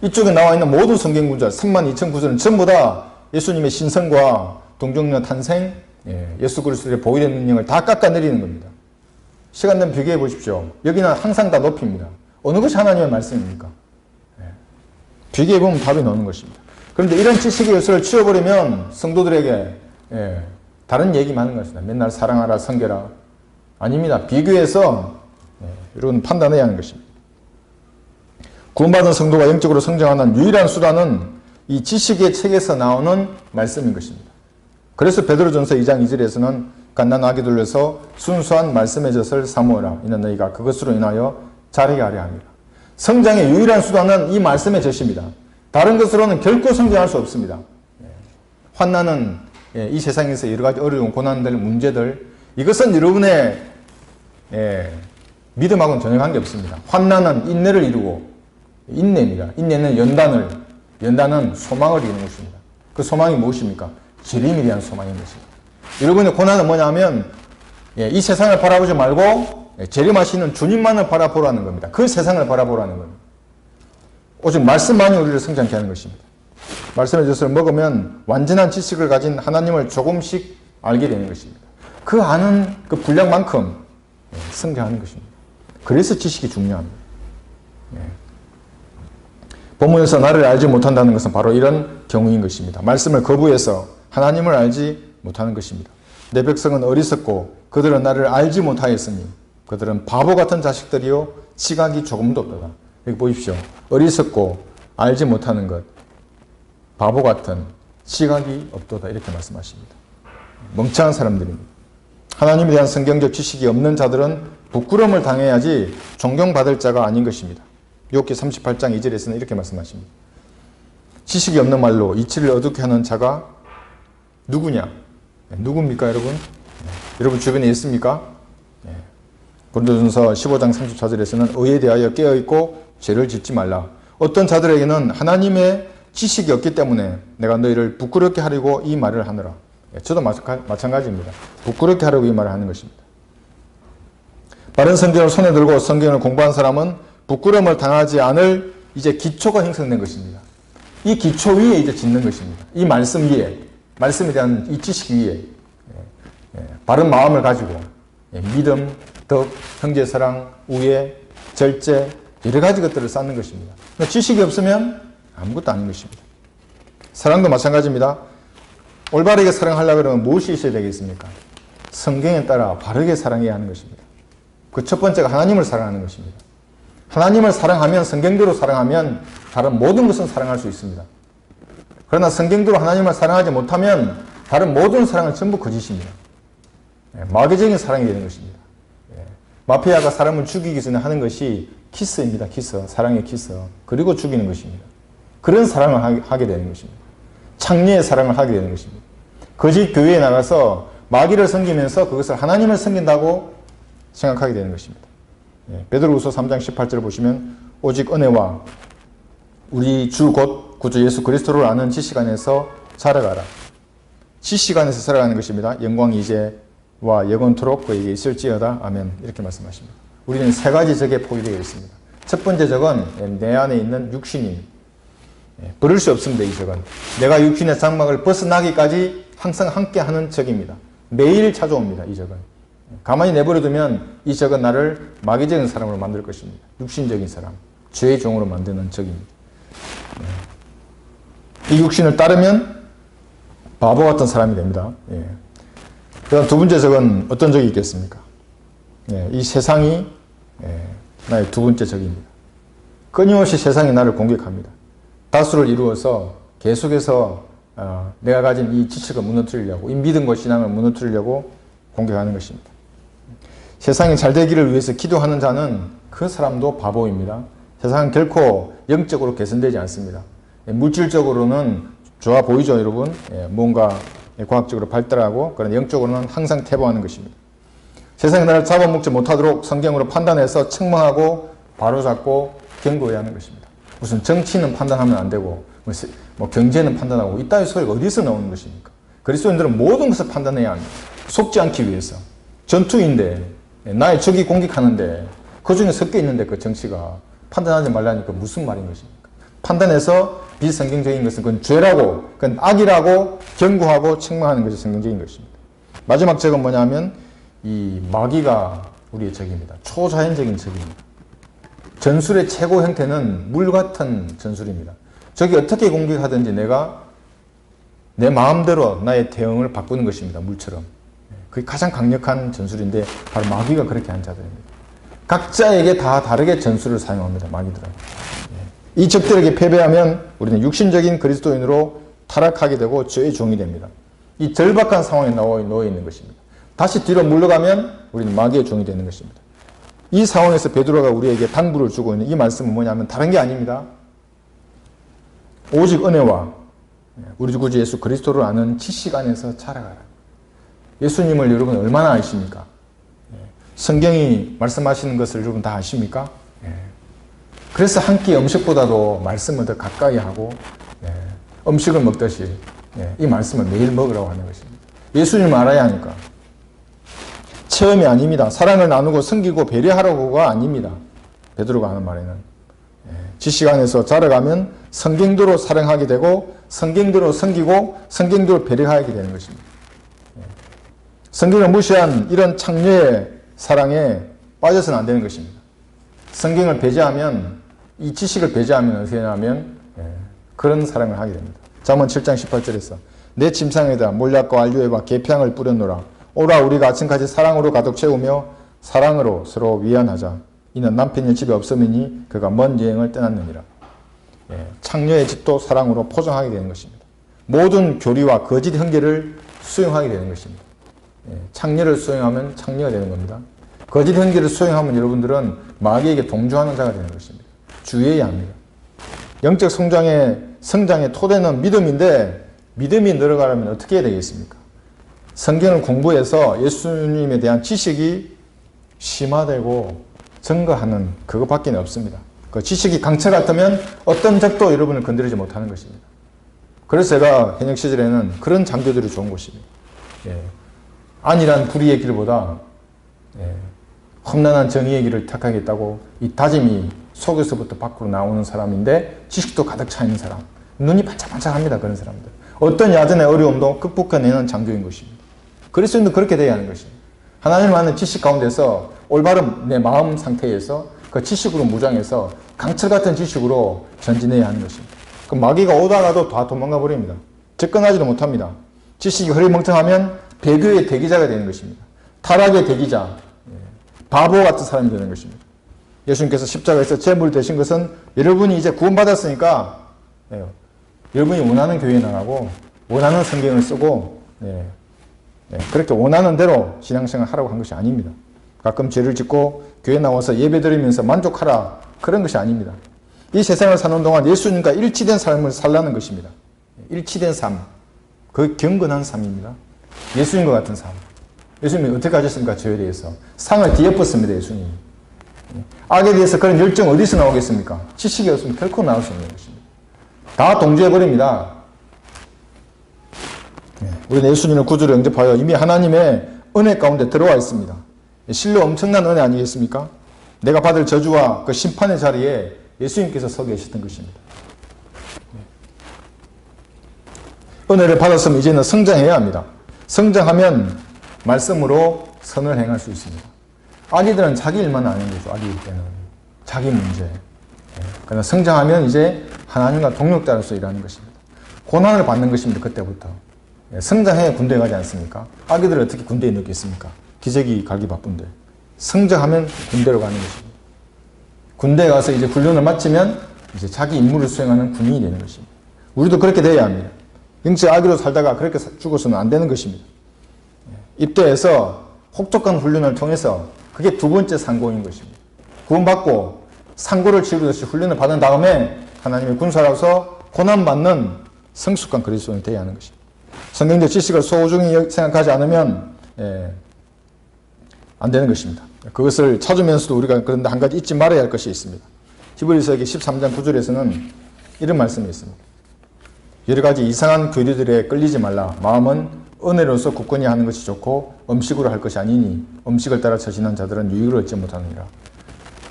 이쪽에 나와 있는 모든 성경 구절 32,000 구절은 전부 다 예수님의 신성과 동정녀 탄생, 예수 그리스도의 보일의 능력을 다 깎아내리는 겁니다. 시간 되면 비교해 보십시오. 여기는 항상 다 높입니다. 어느 것이 하나님의 말씀입니까? 비교해 보면 답이 나오는 것입니다. 그런데 이런 지식의 요소를 치워버리면 성도들에게 다른 얘기만 하는 것입니다. 맨날 사랑하라, 섬겨라. 아닙니다. 비교해서 이런 판단해야 하는 것입니다. 구원받은 성도가 영적으로 성장하는 유일한 수단은 이 지식의 책에서 나오는 말씀인 것입니다. 그래서 베드로전서 2장 2절에서는 갓난아기 들려서 순수한 말씀의 젖을 사모으라. 이는 너희가 그것으로 인하여 자라게 하려 합니다. 성장의 유일한 수단은 이 말씀의 젖입니다. 다른 것으로는 결코 성장할 수 없습니다. 환난은 이 세상에서 여러 가지 어려운 고난들, 문제들, 이것은 여러분의 믿음하고는 전혀 관계없습니다. 환난은 인내를 이루고, 인내입니다. 인내는 연단은 소망을 이루는 것입니다. 그 소망이 무엇입니까? 재림에 대한 소망인 것입니다. 여러분의 고난은 뭐냐면 이 세상을 바라보지 말고 재림하시는 주님만을 바라보라는 겁니다. 그 세상을 바라보라는 겁니다. 오직 말씀만이 우리를 성장케 하는 것입니다. 말씀의 젖을 먹으면 완전한 지식을 가진 하나님을 조금씩 알게 되는 것입니다. 그 아는 그 분량만큼 성장하는 것입니다. 그래서 지식이 중요합니다. 본문에서 나를 알지 못한다는 것은 바로 이런 경우인 것입니다. 말씀을 거부해서 하나님을 알지 못하는 것입니다. 내 백성은 어리석고 그들은 나를 알지 못하였으니 그들은 바보 같은 자식들이요 지각이 조금도 없도다. 여기 보십시오. 어리석고 알지 못하는 것, 바보 같은 지각이 없도다. 이렇게 말씀하십니다. 멍청한 사람들입니다. 하나님에 대한 성경적 지식이 없는 자들은 부끄러움을 당해야지 존경받을 자가 아닌 것입니다. 욥기 38장 2절에서는 이렇게 말씀하십니다. 지식이 없는 말로 이치를 어둡게 하는 자가 누구냐? 누굽니까, 여러분? 여러분 주변에 있습니까? 고린도전서 15장 34절에서는 의에 대하여 깨어있고 죄를 짓지 말라. 어떤 자들에게는 하나님의 지식이 없기 때문에 내가 너희를 부끄럽게 하려고 이 말을 하느라. 저도 마찬가지입니다. 부끄럽게 하려고 이 말을 하는 것입니다. 바른 성경을 손에 들고 성경을 공부한 사람은 부끄러움을 당하지 않을 이제 기초가 형성된 것입니다. 이 기초 위에 이제 짓는 것입니다. 이 말씀 위에, 말씀에 대한 이 지식 위에 바른 마음을 가지고 믿음, 덕, 형제사랑, 우애, 절제 여러 가지 것들을 쌓는 것입니다. 지식이 없으면 아무것도 아닌 것입니다. 사랑도 마찬가지입니다. 올바르게 사랑하려고 하면 무엇이 있어야 되겠습니까? 성경에 따라 바르게 사랑해야 하는 것입니다. 그 첫 번째가 하나님을 사랑하는 것입니다. 하나님을 사랑하면, 성경대로 사랑하면 다른 모든 것은 사랑할 수 있습니다. 그러나 성경대로 하나님을 사랑하지 못하면 다른 모든 사랑은 전부 거짓입니다. 마귀적인 사랑이 되는 것입니다. 마피아가 사람을 죽이기 전에 하는 것이 키스입니다. 키스. 사랑의 키스. 그리고 죽이는 것입니다. 그런 사랑을 하게 되는 것입니다. 창녀의 사랑을 하게 되는 것입니다. 거짓 교회에 나가서 마귀를 섬기면서 그것을 하나님을 섬긴다고 생각하게 되는 것입니다. 베드로후서 3장 18절을 보시면 오직 은혜와 우리 주 곧 구주 예수 그리스도를 아는 지식 안에서 자라가라. 지식 안에서 살아가는 것입니다. 영광이 이제와 영원토록 그에게 있을지어다. 아멘. 이렇게 말씀하십니다. 우리는 세 가지 적에 포위되어 있습니다. 첫 번째 적은 내 안에 있는 육신이 버릴 수 없습니다. 이 적은 내가 육신의 장막을 벗어나기까지 항상 함께하는 적입니다. 매일 찾아옵니다. 이 적은 가만히 내버려두면 이 적은 나를 마귀적인 사람으로 만들 것입니다. 육신적인 사람, 죄의 종으로 만드는 적입니다. 이 육신을 따르면 바보 같은 사람이 됩니다. 그다음 두 번째 적은 어떤 적이 있겠습니까? 이 세상이 나의 두 번째 적입니다. 끊임없이 세상이 나를 공격합니다. 다수를 이루어서 계속해서 내가 가진 이 지식을 무너뜨리려고, 이 믿음과 신앙을 무너뜨리려고 공격하는 것입니다. 세상이 잘 되기를 위해서 기도하는 자는 그 사람도 바보입니다. 세상은 결코 영적으로 개선되지 않습니다. 물질적으로는 좋아 보이죠, 여러분? 뭔가 과학적으로 발달하고, 그런 영적으로는 항상 퇴보하는 것입니다. 세상이 나를 잡아먹지 못하도록 성경으로 판단해서 책망하고 바로잡고 경고해야 하는 것입니다. 무슨 정치는 판단하면 안 되고 뭐 경제는 판단하고 이따위 소리가 어디서 나오는 것입니까? 그리스도인들은 모든 것을 판단해야 합니다. 속지 않기 위해서. 전투인데 나의 적이 공격하는데 그 중에 섞여 있는데 그 정치가 판단하지 말라니까 무슨 말인 것입니까? 판단해서 비성경적인 것은 그건 죄라고, 그건 악이라고 경고하고 책망하는 것이 성경적인 것입니다. 마지막 적은 뭐냐면 이 마귀가 우리의 적입니다. 초자연적인 적입니다. 전술의 최고 형태는 물 같은 전술입니다. 적이 어떻게 공격하든지 내가 내 마음대로 나의 대응을 바꾸는 것입니다. 물처럼. 그게 가장 강력한 전술인데 바로 마귀가 그렇게 한 자들입니다. 각자에게 다 다르게 전술을 사용합니다. 마귀들은. 이 적들에게 패배하면 우리는 육신적인 그리스도인으로 타락하게 되고 죄의 종이 됩니다. 이 절박한 상황에 놓여 있는 것입니다. 다시 뒤로 물러가면 우리는 마귀의 종이 되는 것입니다. 이 상황에서 베드로가 우리에게 당부를 주고 있는 이 말씀은 뭐냐면 다른 게 아닙니다. 오직 은혜와 우리 구주 예수 그리스도를 아는 지식 안에서 자라가라. 예수님을 여러분 얼마나 아십니까? 성경이 말씀하시는 것을 여러분 다 아십니까? 그래서 한 끼 음식보다도 말씀을 더 가까이 하고 음식을 먹듯이 이 말씀을 매일 먹으라고 하는 것입니다. 예수님을 알아야 하니까. 체험이 아닙니다. 사랑을 나누고 섬기고 배려하라고가 아닙니다. 베드로가 하는 말에는. 지식 안에서 자라가면 성경대로 사랑하게 되고 성경대로 섬기고 성경대로 배려하게 되는 것입니다. 성경을 무시한 이런 창녀의 사랑에 빠져서는 안 되는 것입니다. 성경을 배제하면, 이 지식을 배제하면 어떻게 되냐면 그런 사랑을 하게 됩니다. 잠언 7장 18절에서 내 침상에다 몰약과 알료에와 계평을 뿌려놓으라. 오라 우리가 아침까지 사랑으로 가득 채우며 사랑으로 서로 위안하자. 이는 남편이 집에 없음이니 그가 먼 여행을 떠났느니라. 창녀의 집도 사랑으로 포장하게 되는 것입니다. 모든 교리와 거짓 형제를 수용하게 되는 것입니다. 창녀를 수용하면 창녀가 되는 겁니다. 거짓 형제를 수용하면 여러분들은 마귀에게 동조하는 자가 되는 것입니다. 주의해야 합니다. 영적 성장의 토대는 믿음인데 믿음이 늘어가려면 어떻게 해야 되겠습니까? 성경을 공부해서 예수님에 대한 지식이 심화되고 증거하는 그것밖에 없습니다. 그 지식이 강철 같으면 어떤 적도 여러분을 건드리지 못하는 것입니다. 그래서 제가 현역 시절에는 그런 장교들이 좋은 것입니다. 안일한 불의의 길보다 험난한 정의의 길을 택하겠다고 이 다짐이 속에서부터 밖으로 나오는 사람인데 지식도 가득 차 있는 사람, 눈이 반짝반짝합니다. 그런 사람들. 어떤 야전의 어려움도 극복해내는 장교인 것입니다. 그리스도인도 그렇게 돼야 하는 것입니다. 하나님을 아는 지식 가운데서 올바른 내 마음 상태에서 그 지식으로 무장해서 강철 같은 지식으로 전진해야 하는 것입니다. 그 마귀가 오다가도 다 도망가 버립니다. 접근하지도 못합니다. 지식이 흐리멍텅하면 배교의 대기자가 되는 것입니다. 타락의 대기자, 바보 같은 사람이 되는 것입니다. 예수님께서 십자가에서 제물 되신 것은 여러분이 이제 구원받았으니까 여러분이 원하는 교회에 나가고 원하는 성경을 쓰고 그렇게 원하는 대로 신앙생활 하라고 한 것이 아닙니다. 가끔 죄를 짓고 교회 나와서 예배 드리면서 만족하라, 그런 것이 아닙니다. 이 세상을 사는 동안 예수님과 일치된 삶을 살라는 것입니다. 일치된 삶, 그 경건한 삶입니다. 예수님과 같은 삶. 예수님이 어떻게 하셨습니까? 저에 대해서 상을 뒤엎었습니다. 예수님이. 악에 대해서 그런 열정 어디서 나오겠습니까? 지식이 없으면 결코 나올 수 없는 것입니다. 다 동조해버립니다. 우리는 예수님의 구주를 영접하여 이미 하나님의 은혜 가운데 들어와 있습니다. 실로 엄청난 은혜 아니겠습니까? 내가 받을 저주와 그 심판의 자리에 예수님께서 서 계셨던 것입니다. 은혜를 받았으면 이제는 성장해야 합니다. 성장하면 말씀으로 선을 행할 수 있습니다. 아기들은 자기 일만 아는 거죠. 아기일 때는. 자기 문제. 그러나 성장하면 이제 하나님과 동력자로서 일하는 것입니다. 고난을 받는 것입니다. 그때부터. 성장해야 군대에 가지 않습니까? 아기들을 어떻게 군대에 넣겠습니까? 기저귀 갈기 바쁜데. 성장하면 군대로 가는 것입니다. 군대에 가서 이제 훈련을 마치면 이제 자기 임무를 수행하는 군인이 되는 것입니다. 우리도 그렇게 되어야 합니다. 영적 아기로 살다가 그렇게 죽어서는 안 되는 것입니다. 입대해서 혹독한 훈련을 통해서 그게 두 번째 상고인 것입니다. 구원받고 상고를 치르듯이 훈련을 받은 다음에 하나님의 군사로서 고난받는 성숙한 그리스도인이 되어야 하는 것입니다. 성경적 지식을 소중히 생각하지 않으면 안 되는 것입니다. 그것을 찾으면서도 우리가 그런데 한 가지 잊지 말아야 할 것이 있습니다. 히브리서기 13장 9절에서는 이런 말씀이 있습니다. 여러 가지 이상한 교리들에 끌리지 말라. 마음은 은혜로서 굳건히 하는 것이 좋고 음식으로 할 것이 아니니 음식을 따라 처신한 자들은 유익을 얻지 못하느니라.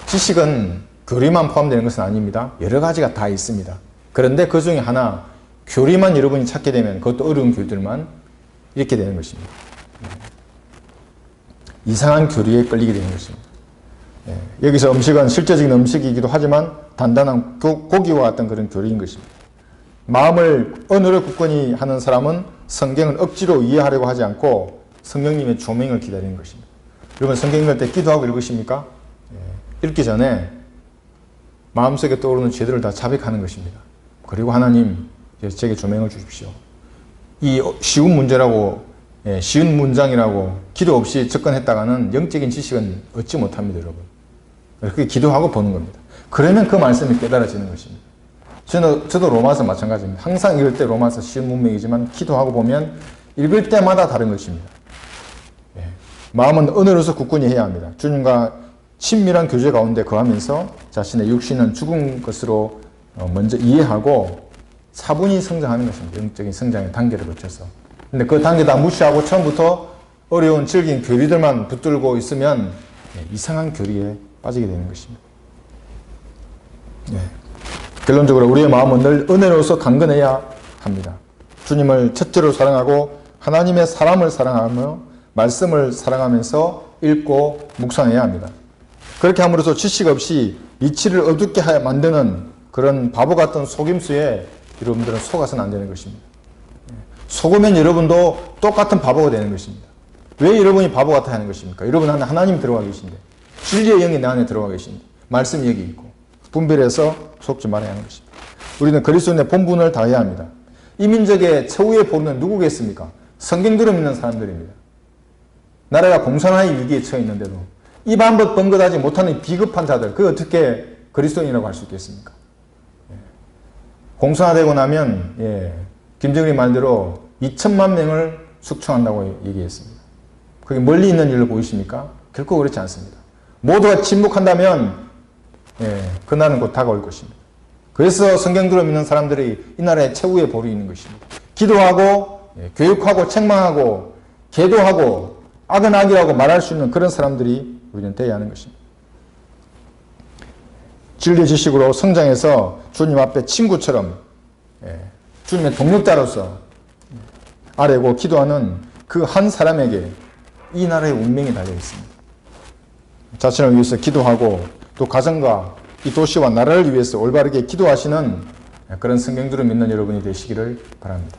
지식은 교리만 포함되는 것은 아닙니다. 여러 가지가 다 있습니다. 그런데 그 중에 하나 교리만 여러분이 찾게 되면 그것도 어려운 교리들만 이렇게 되는 것입니다. 이상한 교리에 끌리게 되는 것입니다. 여기서 음식은 실제적인 음식이기도 하지만 단단한 고기와 같은 그런 교리인 것입니다. 마음을 언어를 굳건히 하는 사람은 성경을 억지로 이해하려고 하지 않고 성령님의 조명을 기다리는 것입니다. 여러분 성경 읽을 때 기도하고 읽으십니까? 읽기 전에 마음속에 떠오르는 죄들을 다 자백하는 것입니다. 그리고 하나님 제게 조명을 주십시오. 이 쉬운 문제라고 쉬운 문장이라고 기도 없이 접근했다가는 영적인 지식은 얻지 못합니다. 여러분. 그렇게 기도하고 보는 겁니다. 그러면 그 말씀이 깨달아지는 것입니다. 저도 로마서 마찬가지입니다. 항상 읽을 때 로마서 쉬운 문맥이지만 기도하고 보면 읽을 때마다 다른 것입니다. 마음은 언어로서 굳건히 해야 합니다. 주님과 친밀한 교제 가운데 거하면서 자신의 육신은 죽은 것으로 먼저 이해하고 차분히 성장하는 것입니다. 영적인 성장의 단계를 거쳐서. 근데 그 단계 다 무시하고 처음부터 어려운 질긴 교리들만 붙들고 있으면 이상한 교리에 빠지게 되는 것입니다. 결론적으로 우리의 마음은 늘 은혜로서 강건해야 합니다. 주님을 첫째로 사랑하고 하나님의 사람을 사랑하며 말씀을 사랑하면서 읽고 묵상해야 합니다. 그렇게 함으로써 지식 없이 이치를 어둡게 만드는 그런 바보 같은 속임수에 여러분들은 속아서는 안 되는 것입니다. 속으면 여러분도 똑같은 바보가 되는 것입니다. 왜 여러분이 바보 같아 하는 것입니까? 여러분 안에 하나님 들어가 계신데 진리의 영이 내 안에 들어가 계신데 말씀이 여기 있고 분별해서 속지 말아야 하는 것입니다. 우리는 그리스도인의 본분을 다해야 합니다. 이 민족의 최후의 보루는 누구겠습니까? 성경대로 믿는 사람들입니다. 나라가 공산화의 위기에 처해 있는데도 입 한 번 번긋하지 못하는 비겁한 자들, 그 어떻게 그리스도인이라고 할 수 있겠습니까? 공산화되고 나면 김정일이 말대로 2천만 명을 숙청한다고 얘기했습니다. 그게 멀리 있는 일로 보이십니까? 결코 그렇지 않습니다. 모두가 침묵한다면 그날은 곧 다가올 것입니다. 그래서 성경대로 믿는 사람들이 이 나라의 최후의 볼이 있는 것입니다. 기도하고 교육하고 책망하고 계도하고 악은 악이라고 말할 수 있는 그런 사람들이 우리는 되어야 하는 것입니다. 진리 지식으로 성장해서 주님 앞에 친구처럼 주님의 동력자로서 아뢰고 기도하는 그 한 사람에게 이 나라의 운명이 달려 있습니다. 자신을 위해서 기도하고 또 가정과 이 도시와 나라를 위해서 올바르게 기도하시는 그런 성경들을 믿는 여러분이 되시기를 바랍니다.